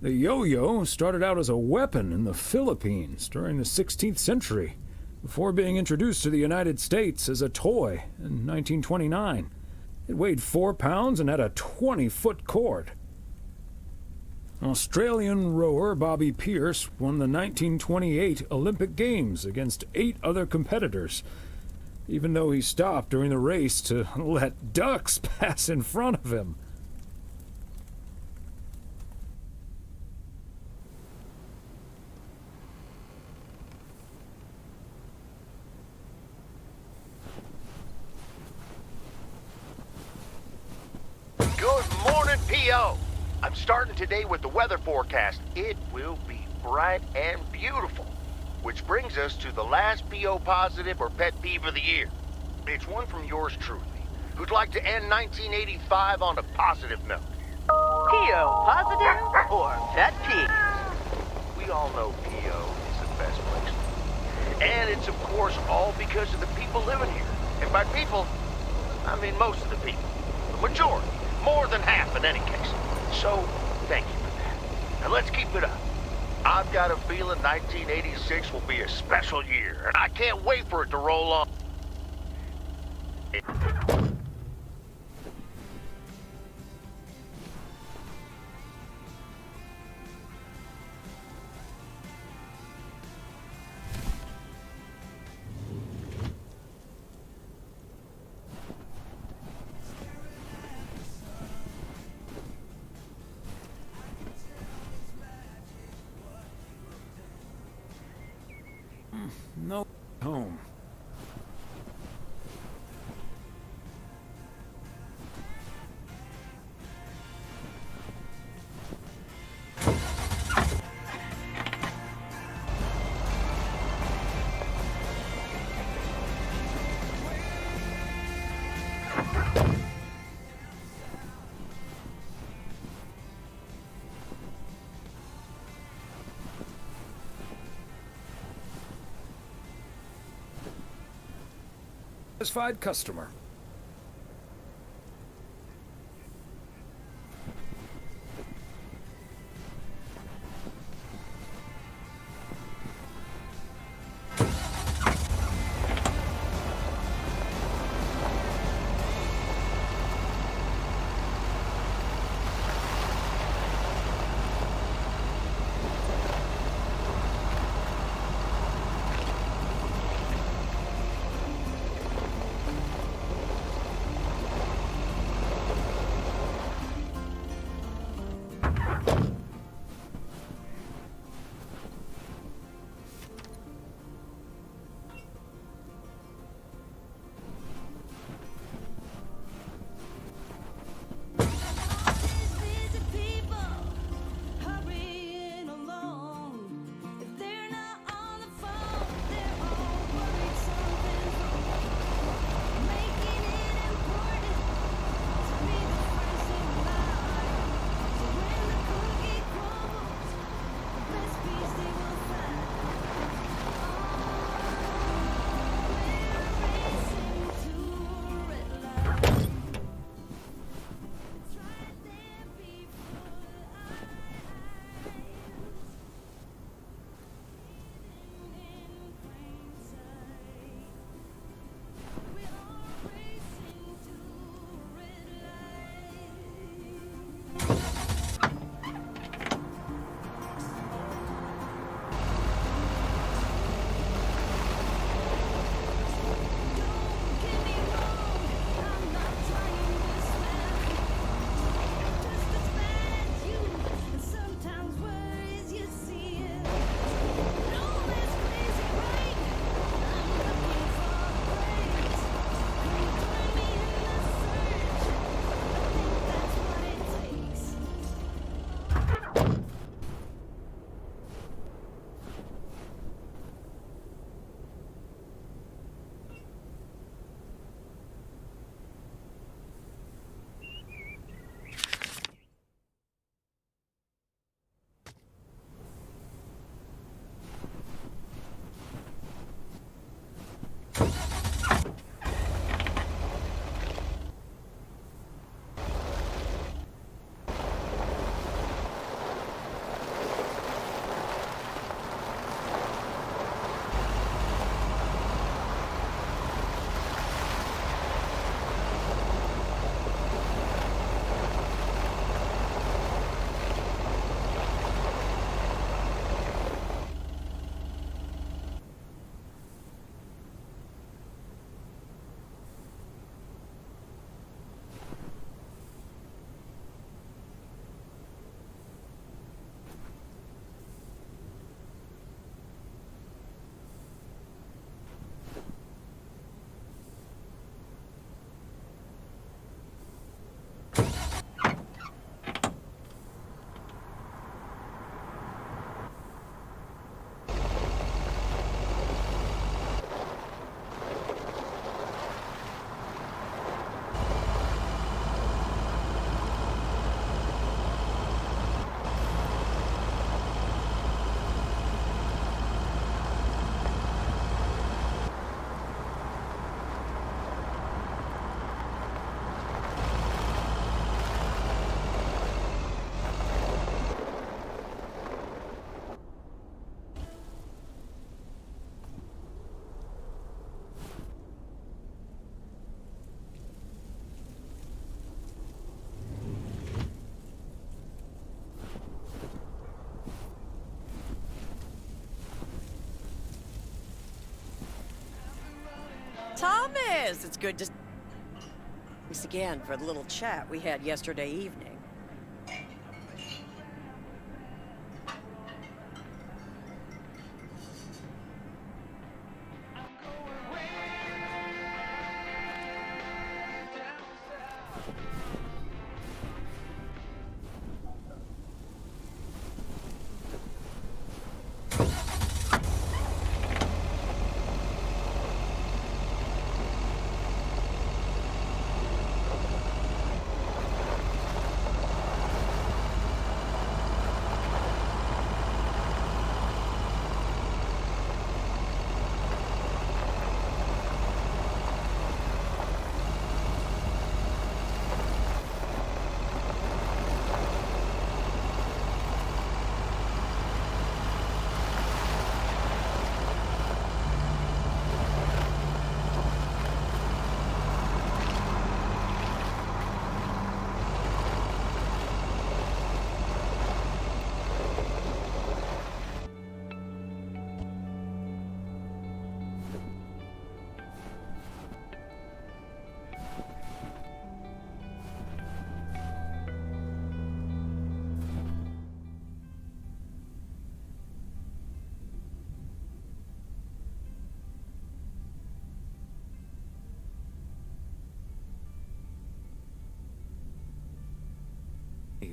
The yo-yo started out as a weapon in the Philippines during the 16th century, before being introduced to the United States as a toy in 1929. It weighed 4 pounds and had a 20-foot cord. Australian rower Bobby Pierce won the 1928 Olympic Games against 8 other competitors, even though he stopped during the race to let ducks pass in front of him. Good morning, P.O. I'm starting today with the weather forecast. It will be bright and beautiful. Which brings us to the last P.O. positive or pet peeve of the year. It's one from yours truly, who'd like to end 1985 on a positive note. P.O. positive or pet peeve? We all know P.O. is the best place to be. And it's, of course, all because of the people living here. And by people, I mean most of the people. The majority. More than half in any case. So, thank you for that. And let's keep it up. I've got a feeling 1986 will be a special year, and I can't wait for it to roll on. No home. Satisfied customer. Thomas! It's good to... Thanks again for the little chat we had yesterday evening.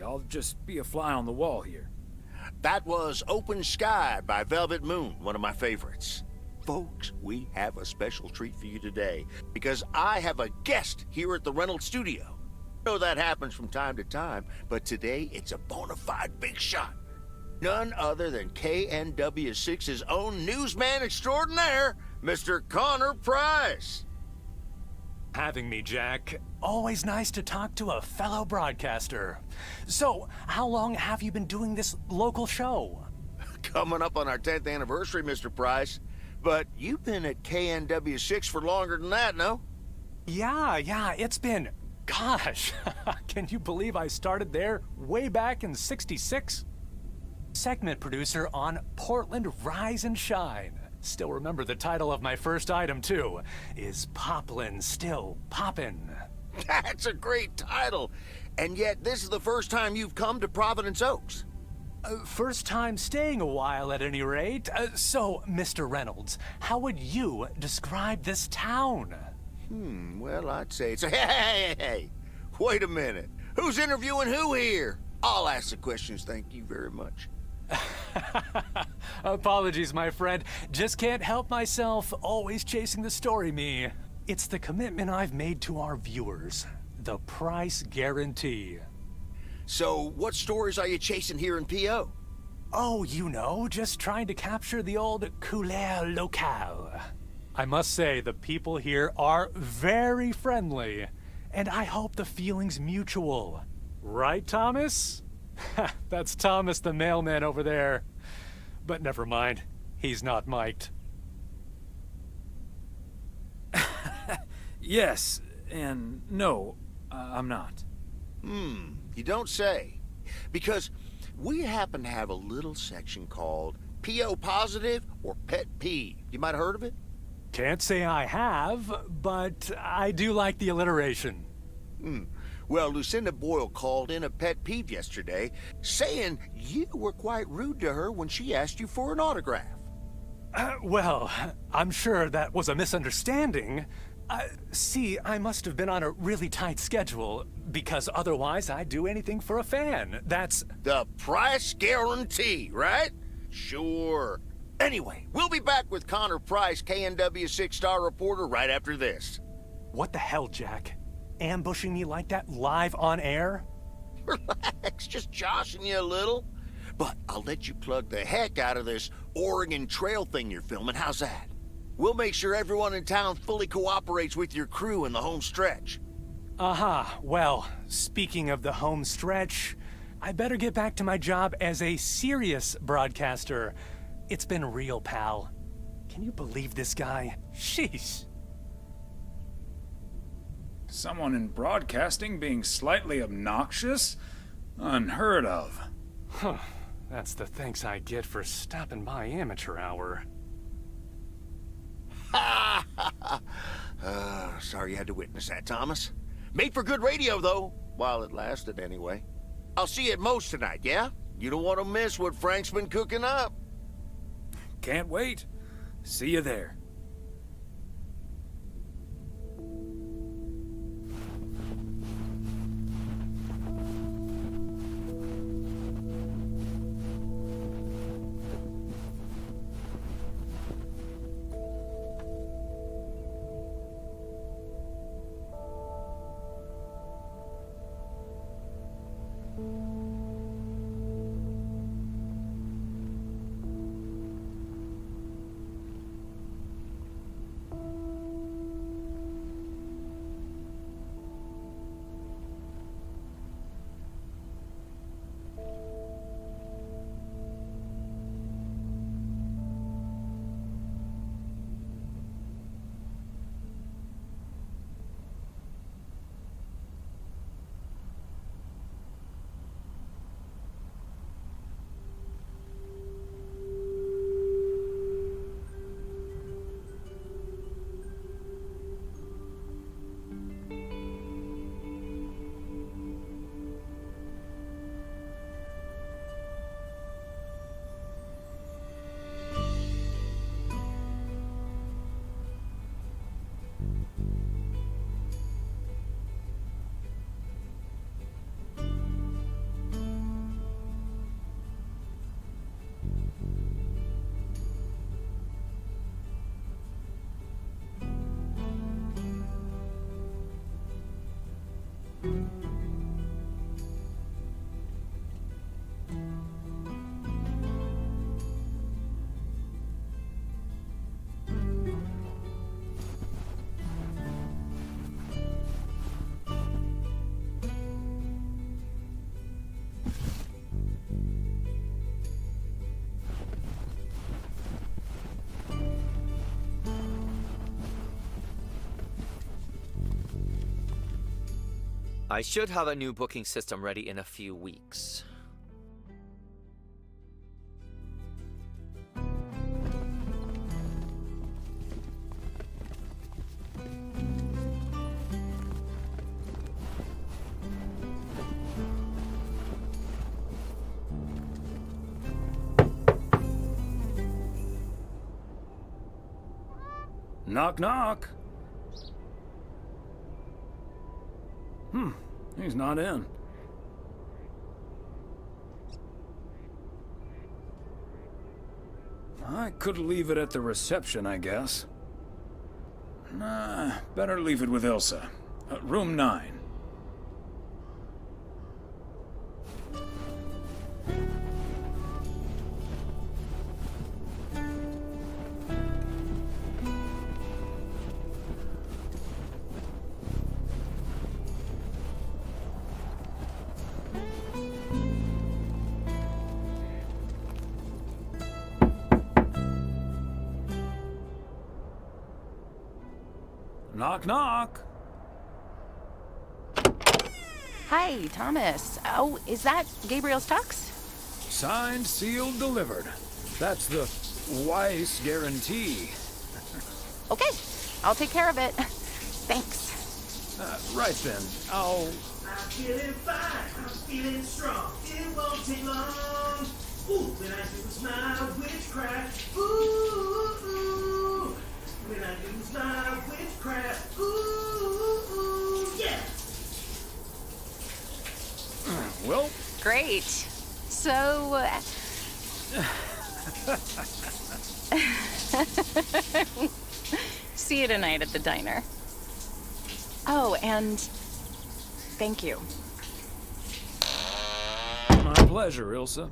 I'll just be a fly on the wall here. That was Open Sky by Velvet Moon, one of my favorites. Folks, we have a special treat for you today because I have a guest here at the Reynolds studio. I know that happens from time to time, but today it's a bona fide big shot. None other than KNW6's own newsman extraordinaire, Mr. Connor Price. Having me, Jack. Always nice to talk to a fellow broadcaster. So, how long have you been doing this local show? Coming up on our 10th anniversary, Mr. Price. But you've been at KNW6 for longer than that, no? Yeah, it's been... Gosh, can you believe I started there way back in '66? Segment producer on Portland Rise and Shine. Still remember the title of my first item, too. Is Poplin Still Poppin'? That's a great title. And yet, this is the first time you've come to Providence Oaks. First time staying a while, at any rate. So, Mr. Reynolds, how would you describe this town? Well, I'd say it's... Hey! Wait a minute. Who's interviewing who here? I'll ask the questions, thank you very much. Apologies, my friend. Just can't help myself. Always chasing the story, me. It's the commitment I've made to our viewers. The price guarantee. So, what stories are you chasing here in P.O.? Oh, you know, just trying to capture the old couleur locale. I must say, the people here are very friendly, and I hope the feeling's mutual. Right, Thomas? That's Thomas the mailman over there. But never mind, he's not mic'd. Yes, and no, I'm not. You don't say. Because we happen to have a little section called P.O. Positive or Pet Peeve. You might have heard of it? Can't say I have, but I do like the alliteration. Well, Lucinda Boyle called in a pet peeve yesterday, saying you were quite rude to her when she asked you for an autograph. Well, I'm sure that was a misunderstanding. See, I must have been on a really tight schedule, because otherwise I'd do anything for a fan. That's... The price guarantee, right? Sure. Anyway, we'll be back with Connor Price, KNW 6-star reporter, right after this. What the hell, Jack? Ambushing me like that live on air? Relax, just joshing you a little. But I'll let you plug the heck out of this Oregon Trail thing you're filming. How's that? We'll make sure everyone in town fully cooperates with your crew in the home stretch. Well, speaking of the home stretch, I better get back to my job as a serious broadcaster. It's been real, pal. Can you believe this guy? Sheesh. Someone in broadcasting being slightly obnoxious? Unheard of. Huh. That's the thanks I get for stopping by amateur hour. Sorry you had to witness that, Thomas. Made for good radio, though, while it lasted anyway. I'll see you at Moe's tonight, yeah? You don't want to miss what Frank's been cooking up. Can't wait. See you there. I should have a new booking system ready in a few weeks. Knock, knock. He's not in. I could leave it at the reception, I guess. Nah, better leave it with Ilsa. Room 9. Knock, knock. Hi, Thomas. Oh, is that Gabriel's tux? Signed, sealed, delivered. That's the Weiss guarantee. Okay, I'll take care of it. Thanks. Right then, I'll... I'm feeling fine, I'm feeling strong. It won't take long. Ooh, when I use my witchcraft. Ooh, ooh. When I use my witchcraft. Ooh, ooh, yeah. Well... Great. So... See you tonight at the diner. Oh, and... thank you. My pleasure, Ilsa.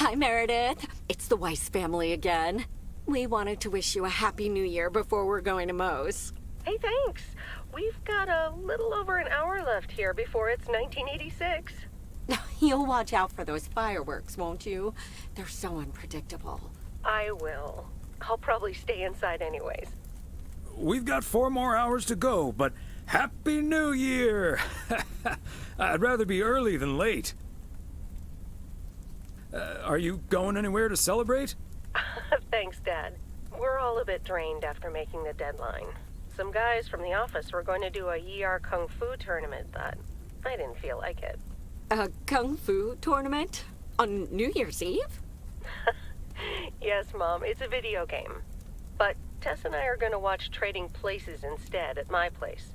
Hi, Meredith. It's the Weiss family again. We wanted to wish you a happy new year before we're going to Moe's. Hey, thanks. We've got a little over an hour left here before it's 1986. You'll watch out for those fireworks, won't you? They're so unpredictable. I will. I'll probably stay inside anyways. We've got 4 more hours to go, but Happy New Year! I'd rather be early than late. Are you going anywhere to celebrate? Thanks, Dad. We're all a bit drained after making the deadline. Some guys from the office were going to do a ER Kung Fu tournament, but I didn't feel like it. A Kung Fu tournament? On New Year's Eve? Yes, Mom, it's a video game. But Tess and I are going to watch Trading Places instead at my place.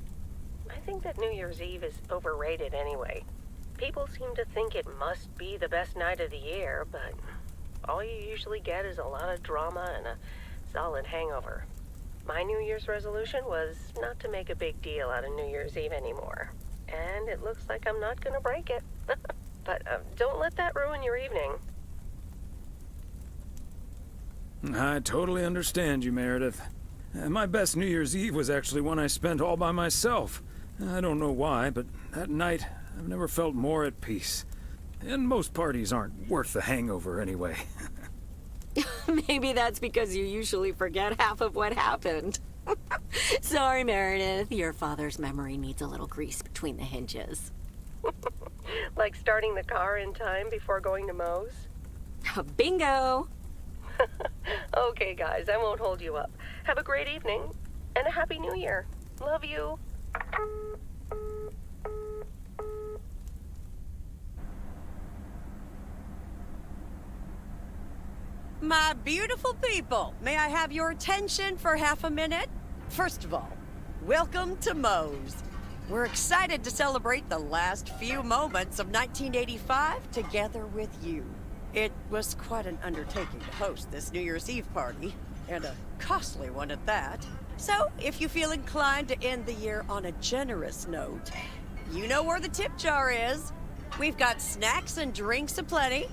I think that New Year's Eve is overrated anyway. People seem to think it must be the best night of the year, but all you usually get is a lot of drama and a solid hangover. My New Year's resolution was not to make a big deal out of New Year's Eve anymore. And it looks like I'm not going to break it. But don't let that ruin your evening. I totally understand you, Meredith. My best New Year's Eve was actually one I spent all by myself. I don't know why, but that night I've never felt more at peace. And most parties aren't worth the hangover anyway. Maybe that's because you usually forget half of what happened. Sorry, Meredith. Your father's memory needs a little grease between the hinges. Like starting the car in time before going to Moe's? Bingo! Okay, guys, I won't hold you up. Have a great evening, and a Happy New Year. Love you. My beautiful people, may I have your attention for half a minute? First of all, welcome to Moe's. We're excited to celebrate the last few moments of 1985 together with you. It was quite an undertaking to host this New Year's Eve party, and a costly one at that. So, if you feel inclined to end the year on a generous note, you know where the tip jar is. We've got snacks and drinks aplenty,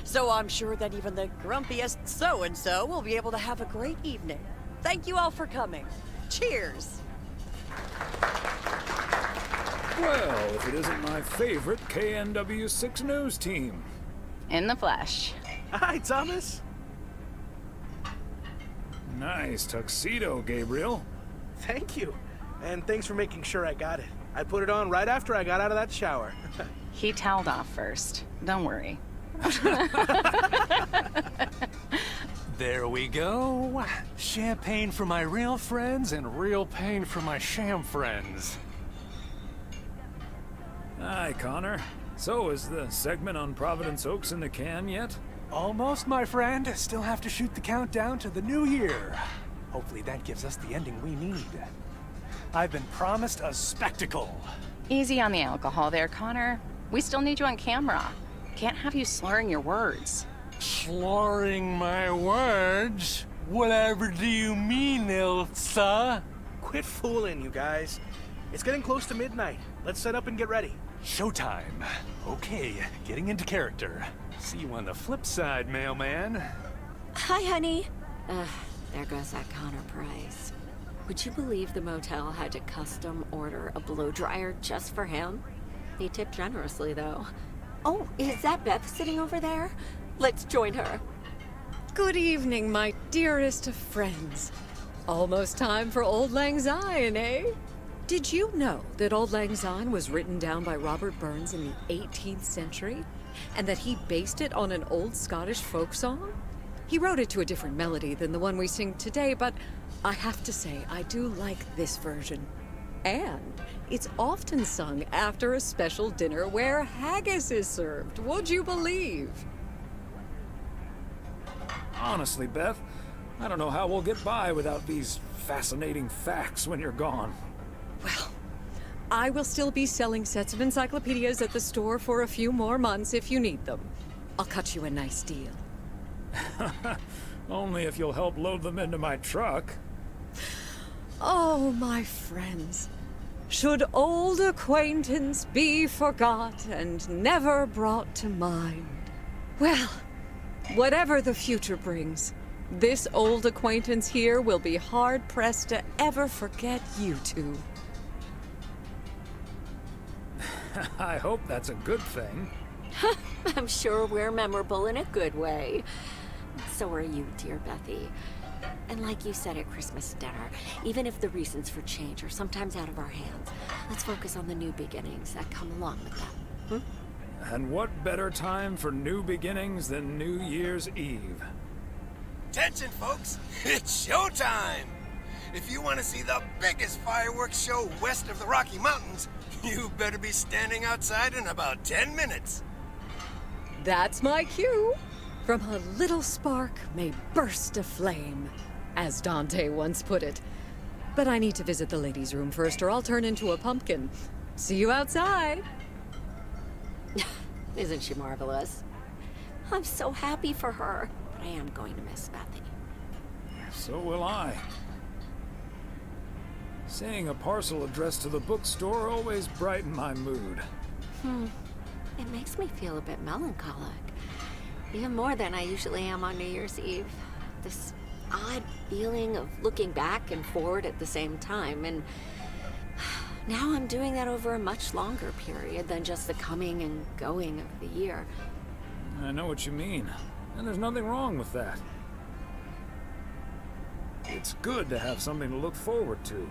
so I'm sure that even the grumpiest so-and-so will be able to have a great evening. Thank you all for coming. Cheers! Well, if it isn't my favorite KNW6 News team. In the flesh. Hi, Thomas. Nice tuxedo, Gabriel. Thank you. And thanks for making sure I got it. I put it on right after I got out of that shower. He toweled off first. Don't worry. There we go. Champagne for my real friends and real pain for my sham friends. Hi, Connor. So, is the segment on Providence Oaks in the can yet? Almost, my friend. Still have to shoot the countdown to the new year. Hopefully that gives us the ending we need. I've been promised a spectacle. Easy on the alcohol there, Connor. We still need you on camera. Can't have you slurring your words. Slurring my words? Whatever do you mean, Ilsa? Quit fooling, you guys. It's getting close to midnight. Let's set up and get ready. Showtime. Okay, getting into character. See you on the flip side, mailman. Hi, honey. There goes that Connor Price. Would you believe the motel had to custom order a blow dryer just for him? He tipped generously, though. Oh, is that Beth sitting over there? Let's join her. Good evening, my dearest of friends. Almost time for Auld Lang Syne, eh? Did you know that Auld Lang Syne was written down by Robert Burns in the 18th century? And that he based it on an old Scottish folk song? He wrote it to a different melody than the one we sing today, but I have to say, I do like this version. And it's often sung after a special dinner where haggis is served, would you believe? Honestly, Beth, I don't know how we'll get by without these fascinating facts when you're gone. Well, I will still be selling sets of encyclopedias at the store for a few more months if you need them. I'll cut you a nice deal. Only if you'll help load them into my truck. Oh, my friends. Should old acquaintance be forgot and never brought to mind? Well, Whatever the future brings, this old acquaintance here will be hard-pressed to ever forget you two. I hope that's a good thing. I'm sure we're memorable in a good way. So are you, dear Bethy. And like you said at Christmas dinner, even if the reasons for change are sometimes out of our hands, let's focus on the new beginnings that come along with them. And what better time for new beginnings than New Year's Eve? Attention, folks! It's showtime! If you want to see the biggest fireworks show west of the Rocky Mountains, you better be standing outside in about 10 minutes. That's my cue. From a little spark may burst a flame, as Dante once put it. But I need to visit the ladies' room first, or I'll turn into a pumpkin. See you outside. Isn't she marvelous? I'm so happy for her, but I am going to miss Bethy. So will I. Seeing a parcel addressed to the bookstore always brightened my mood. It makes me feel a bit melancholic. Even more than I usually am on New Year's Eve. This odd feeling of looking back and forward at the same time, and now I'm doing that over a much longer period than just the coming and going of the year. I know what you mean, and there's nothing wrong with that. It's good to have something to look forward to.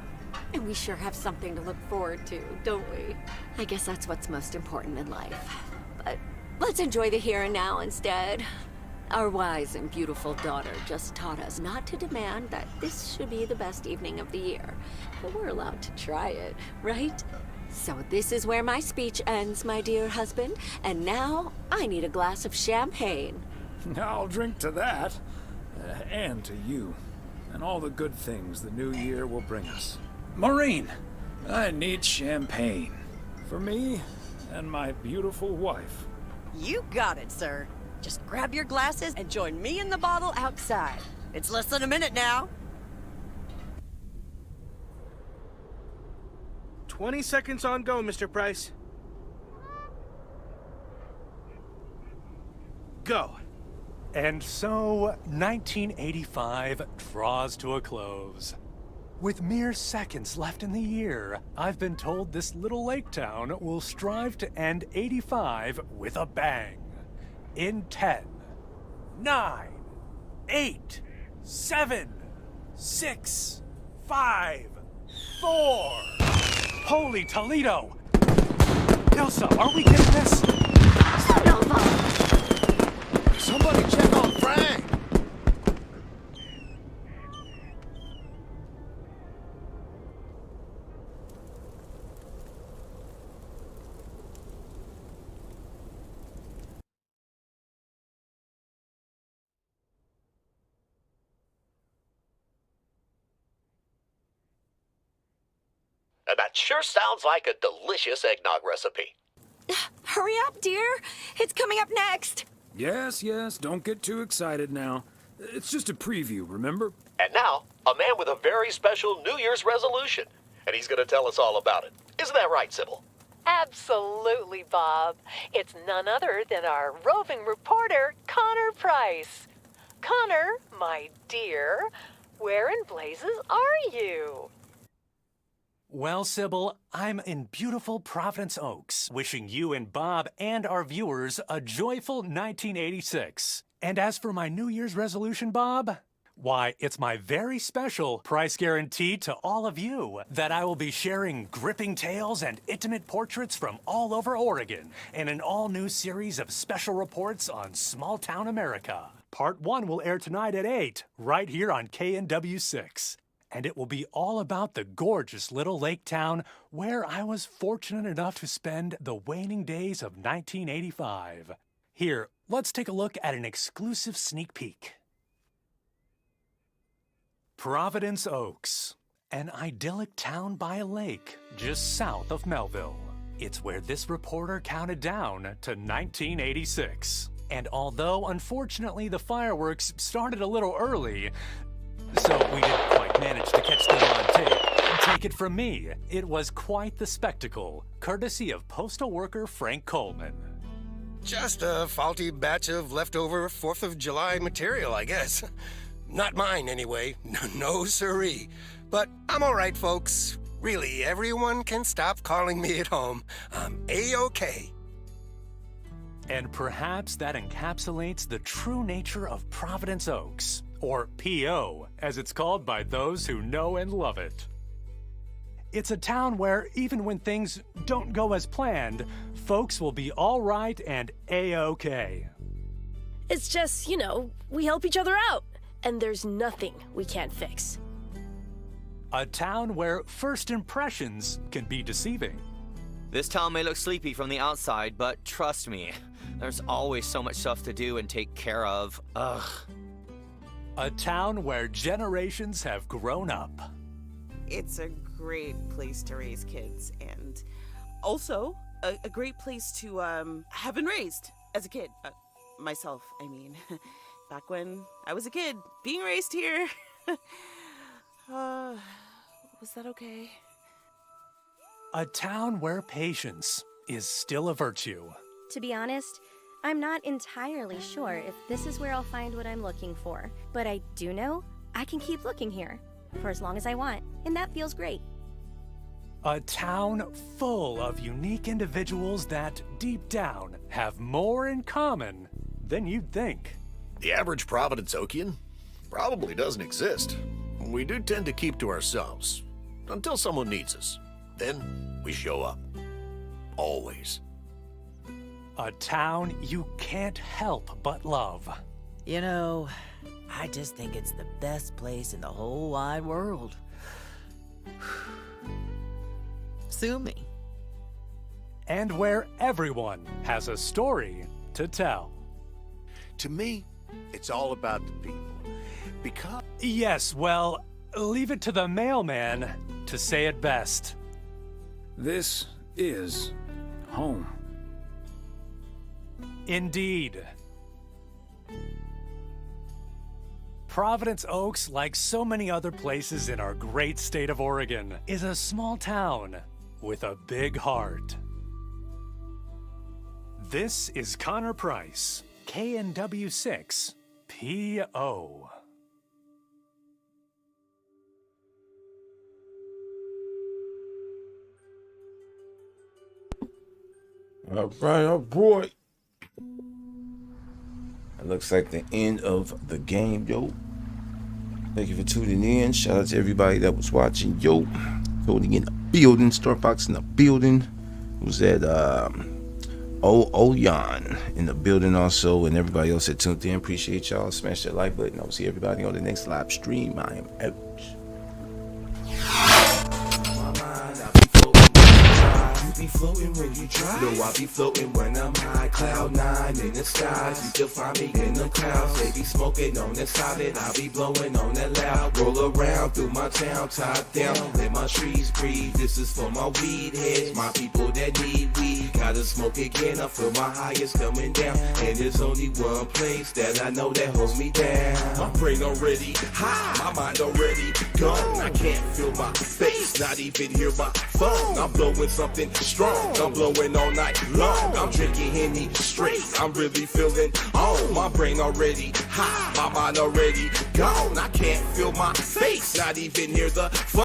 And we sure have something to look forward to, don't we? I guess that's what's most important in life. But let's enjoy the here and now instead. Our wise and beautiful daughter just taught us not to demand that this should be the best evening of the year. But we're allowed to try it, right? So this is where my speech ends, my dear husband. And now I need a glass of champagne. I'll drink to that, and to you, and all the good things the new year will bring us. Maureen, I need champagne. For me and my beautiful wife. You got it, sir. Just grab your glasses and join me in the bottle outside. It's less than a minute now. 20 seconds on go, Mr. Price. Go. And so, 1985 draws to a close. With mere seconds left in the year, I've been told this little lake town will strive to end 85 with a bang. In 10, 9, 8, 7, 6, 5, 4. Holy Toledo! Ilsa, are we getting this? Somebody check on Frank! That sure sounds like a delicious eggnog recipe. Hurry up, dear. It's coming up next. Yes, don't get too excited now. It's just a preview, remember? And now, a man with a very special New Year's resolution. And he's going to tell us all about it. Isn't that right, Sybil? Absolutely, Bob. It's none other than our roving reporter, Connor Price. Connor, my dear, where in blazes are you? Well, Sybil, I'm in beautiful Providence Oaks, wishing you and Bob and our viewers a joyful 1986. And as for my New Year's resolution, Bob, why, it's my very special price guarantee to all of you that I will be sharing gripping tales and intimate portraits from all over Oregon in an all-new series of special reports on small-town America. Part 1 will air tonight at 8, right here on KNW6. And it will be all about the gorgeous little lake town where I was fortunate enough to spend the waning days of 1985. Here, let's take a look at an exclusive sneak peek. Providence Oaks, an idyllic town by a lake just south of Melville. It's where this reporter counted down to 1986. And although, unfortunately, the fireworks started a little early, so we didn't quite manage to catch them on tape. Take it from me, it was quite the spectacle, courtesy of postal worker Frank Coleman. Just a faulty batch of leftover 4th of July material, I guess. Not mine, anyway. No siree. But I'm all right, folks. Really, everyone can stop calling me at home. I'm A-OK. And perhaps that encapsulates the true nature of Providence Oaks, or P.O., as it's called by those who know and love it. It's a town where, even when things don't go as planned, folks will be all right and A-OK. It's just, you know, we help each other out, and there's nothing we can't fix. A town where first impressions can be deceiving. This town may look sleepy from the outside, but trust me, there's always so much stuff to do and take care of. Ugh. A town where generations have grown up. It's a great place to raise kids, and also a great place to have been raised as a kid. Myself, I mean. Back when I was a kid, being raised here. Was that okay? A town where patience is still a virtue. To be honest, I'm not entirely sure if this is where I'll find what I'm looking for, but I do know I can keep looking here for as long as I want, and that feels great. A town full of unique individuals that, deep down, have more in common than you'd think. The average Providence Okian probably doesn't exist. We do tend to keep to ourselves until someone needs us. Then we show up. Always. A town you can't help but love. You know, I just think it's the best place in the whole wide world. Sue me. And where everyone has a story to tell. To me, it's all about the people. Because... Yes, well, leave it to the mailman to say it best. This is home. Indeed. Providence Oaks, like so many other places in our great state of Oregon, is a small town with a big heart. This is Connor Price, KNW6, PO. All right. It looks like the end of the game, yo. Thank you for tuning in. Shout out to everybody that was watching, yo. Cody in the building, Star Fox in the building. Who's that? Yan in the building also, and everybody else that tuned in. Appreciate y'all. Smash that like button. I'll see everybody on the next live stream. I am out. Be floating when you drive. No, I be floating when I'm high. Cloud 9 in the skies. You can find me in the clouds. They be smoking on that solid. I be blowing on that loud. Roll around through my town, top down. Let my trees breathe. This is for my weed heads, my people that need weed. Gotta smoke again. I feel my highest coming down. And there's only one place that I know that holds me down. My brain already high. My mind already gone. I can't feel my face. Not even hear my phone. I'm blowing something strong. I'm blowing all night long. I'm drinking Henny straight. I'm really feeling on. My brain already high. My mind already gone. I can't feel my face. Not even hear the phone.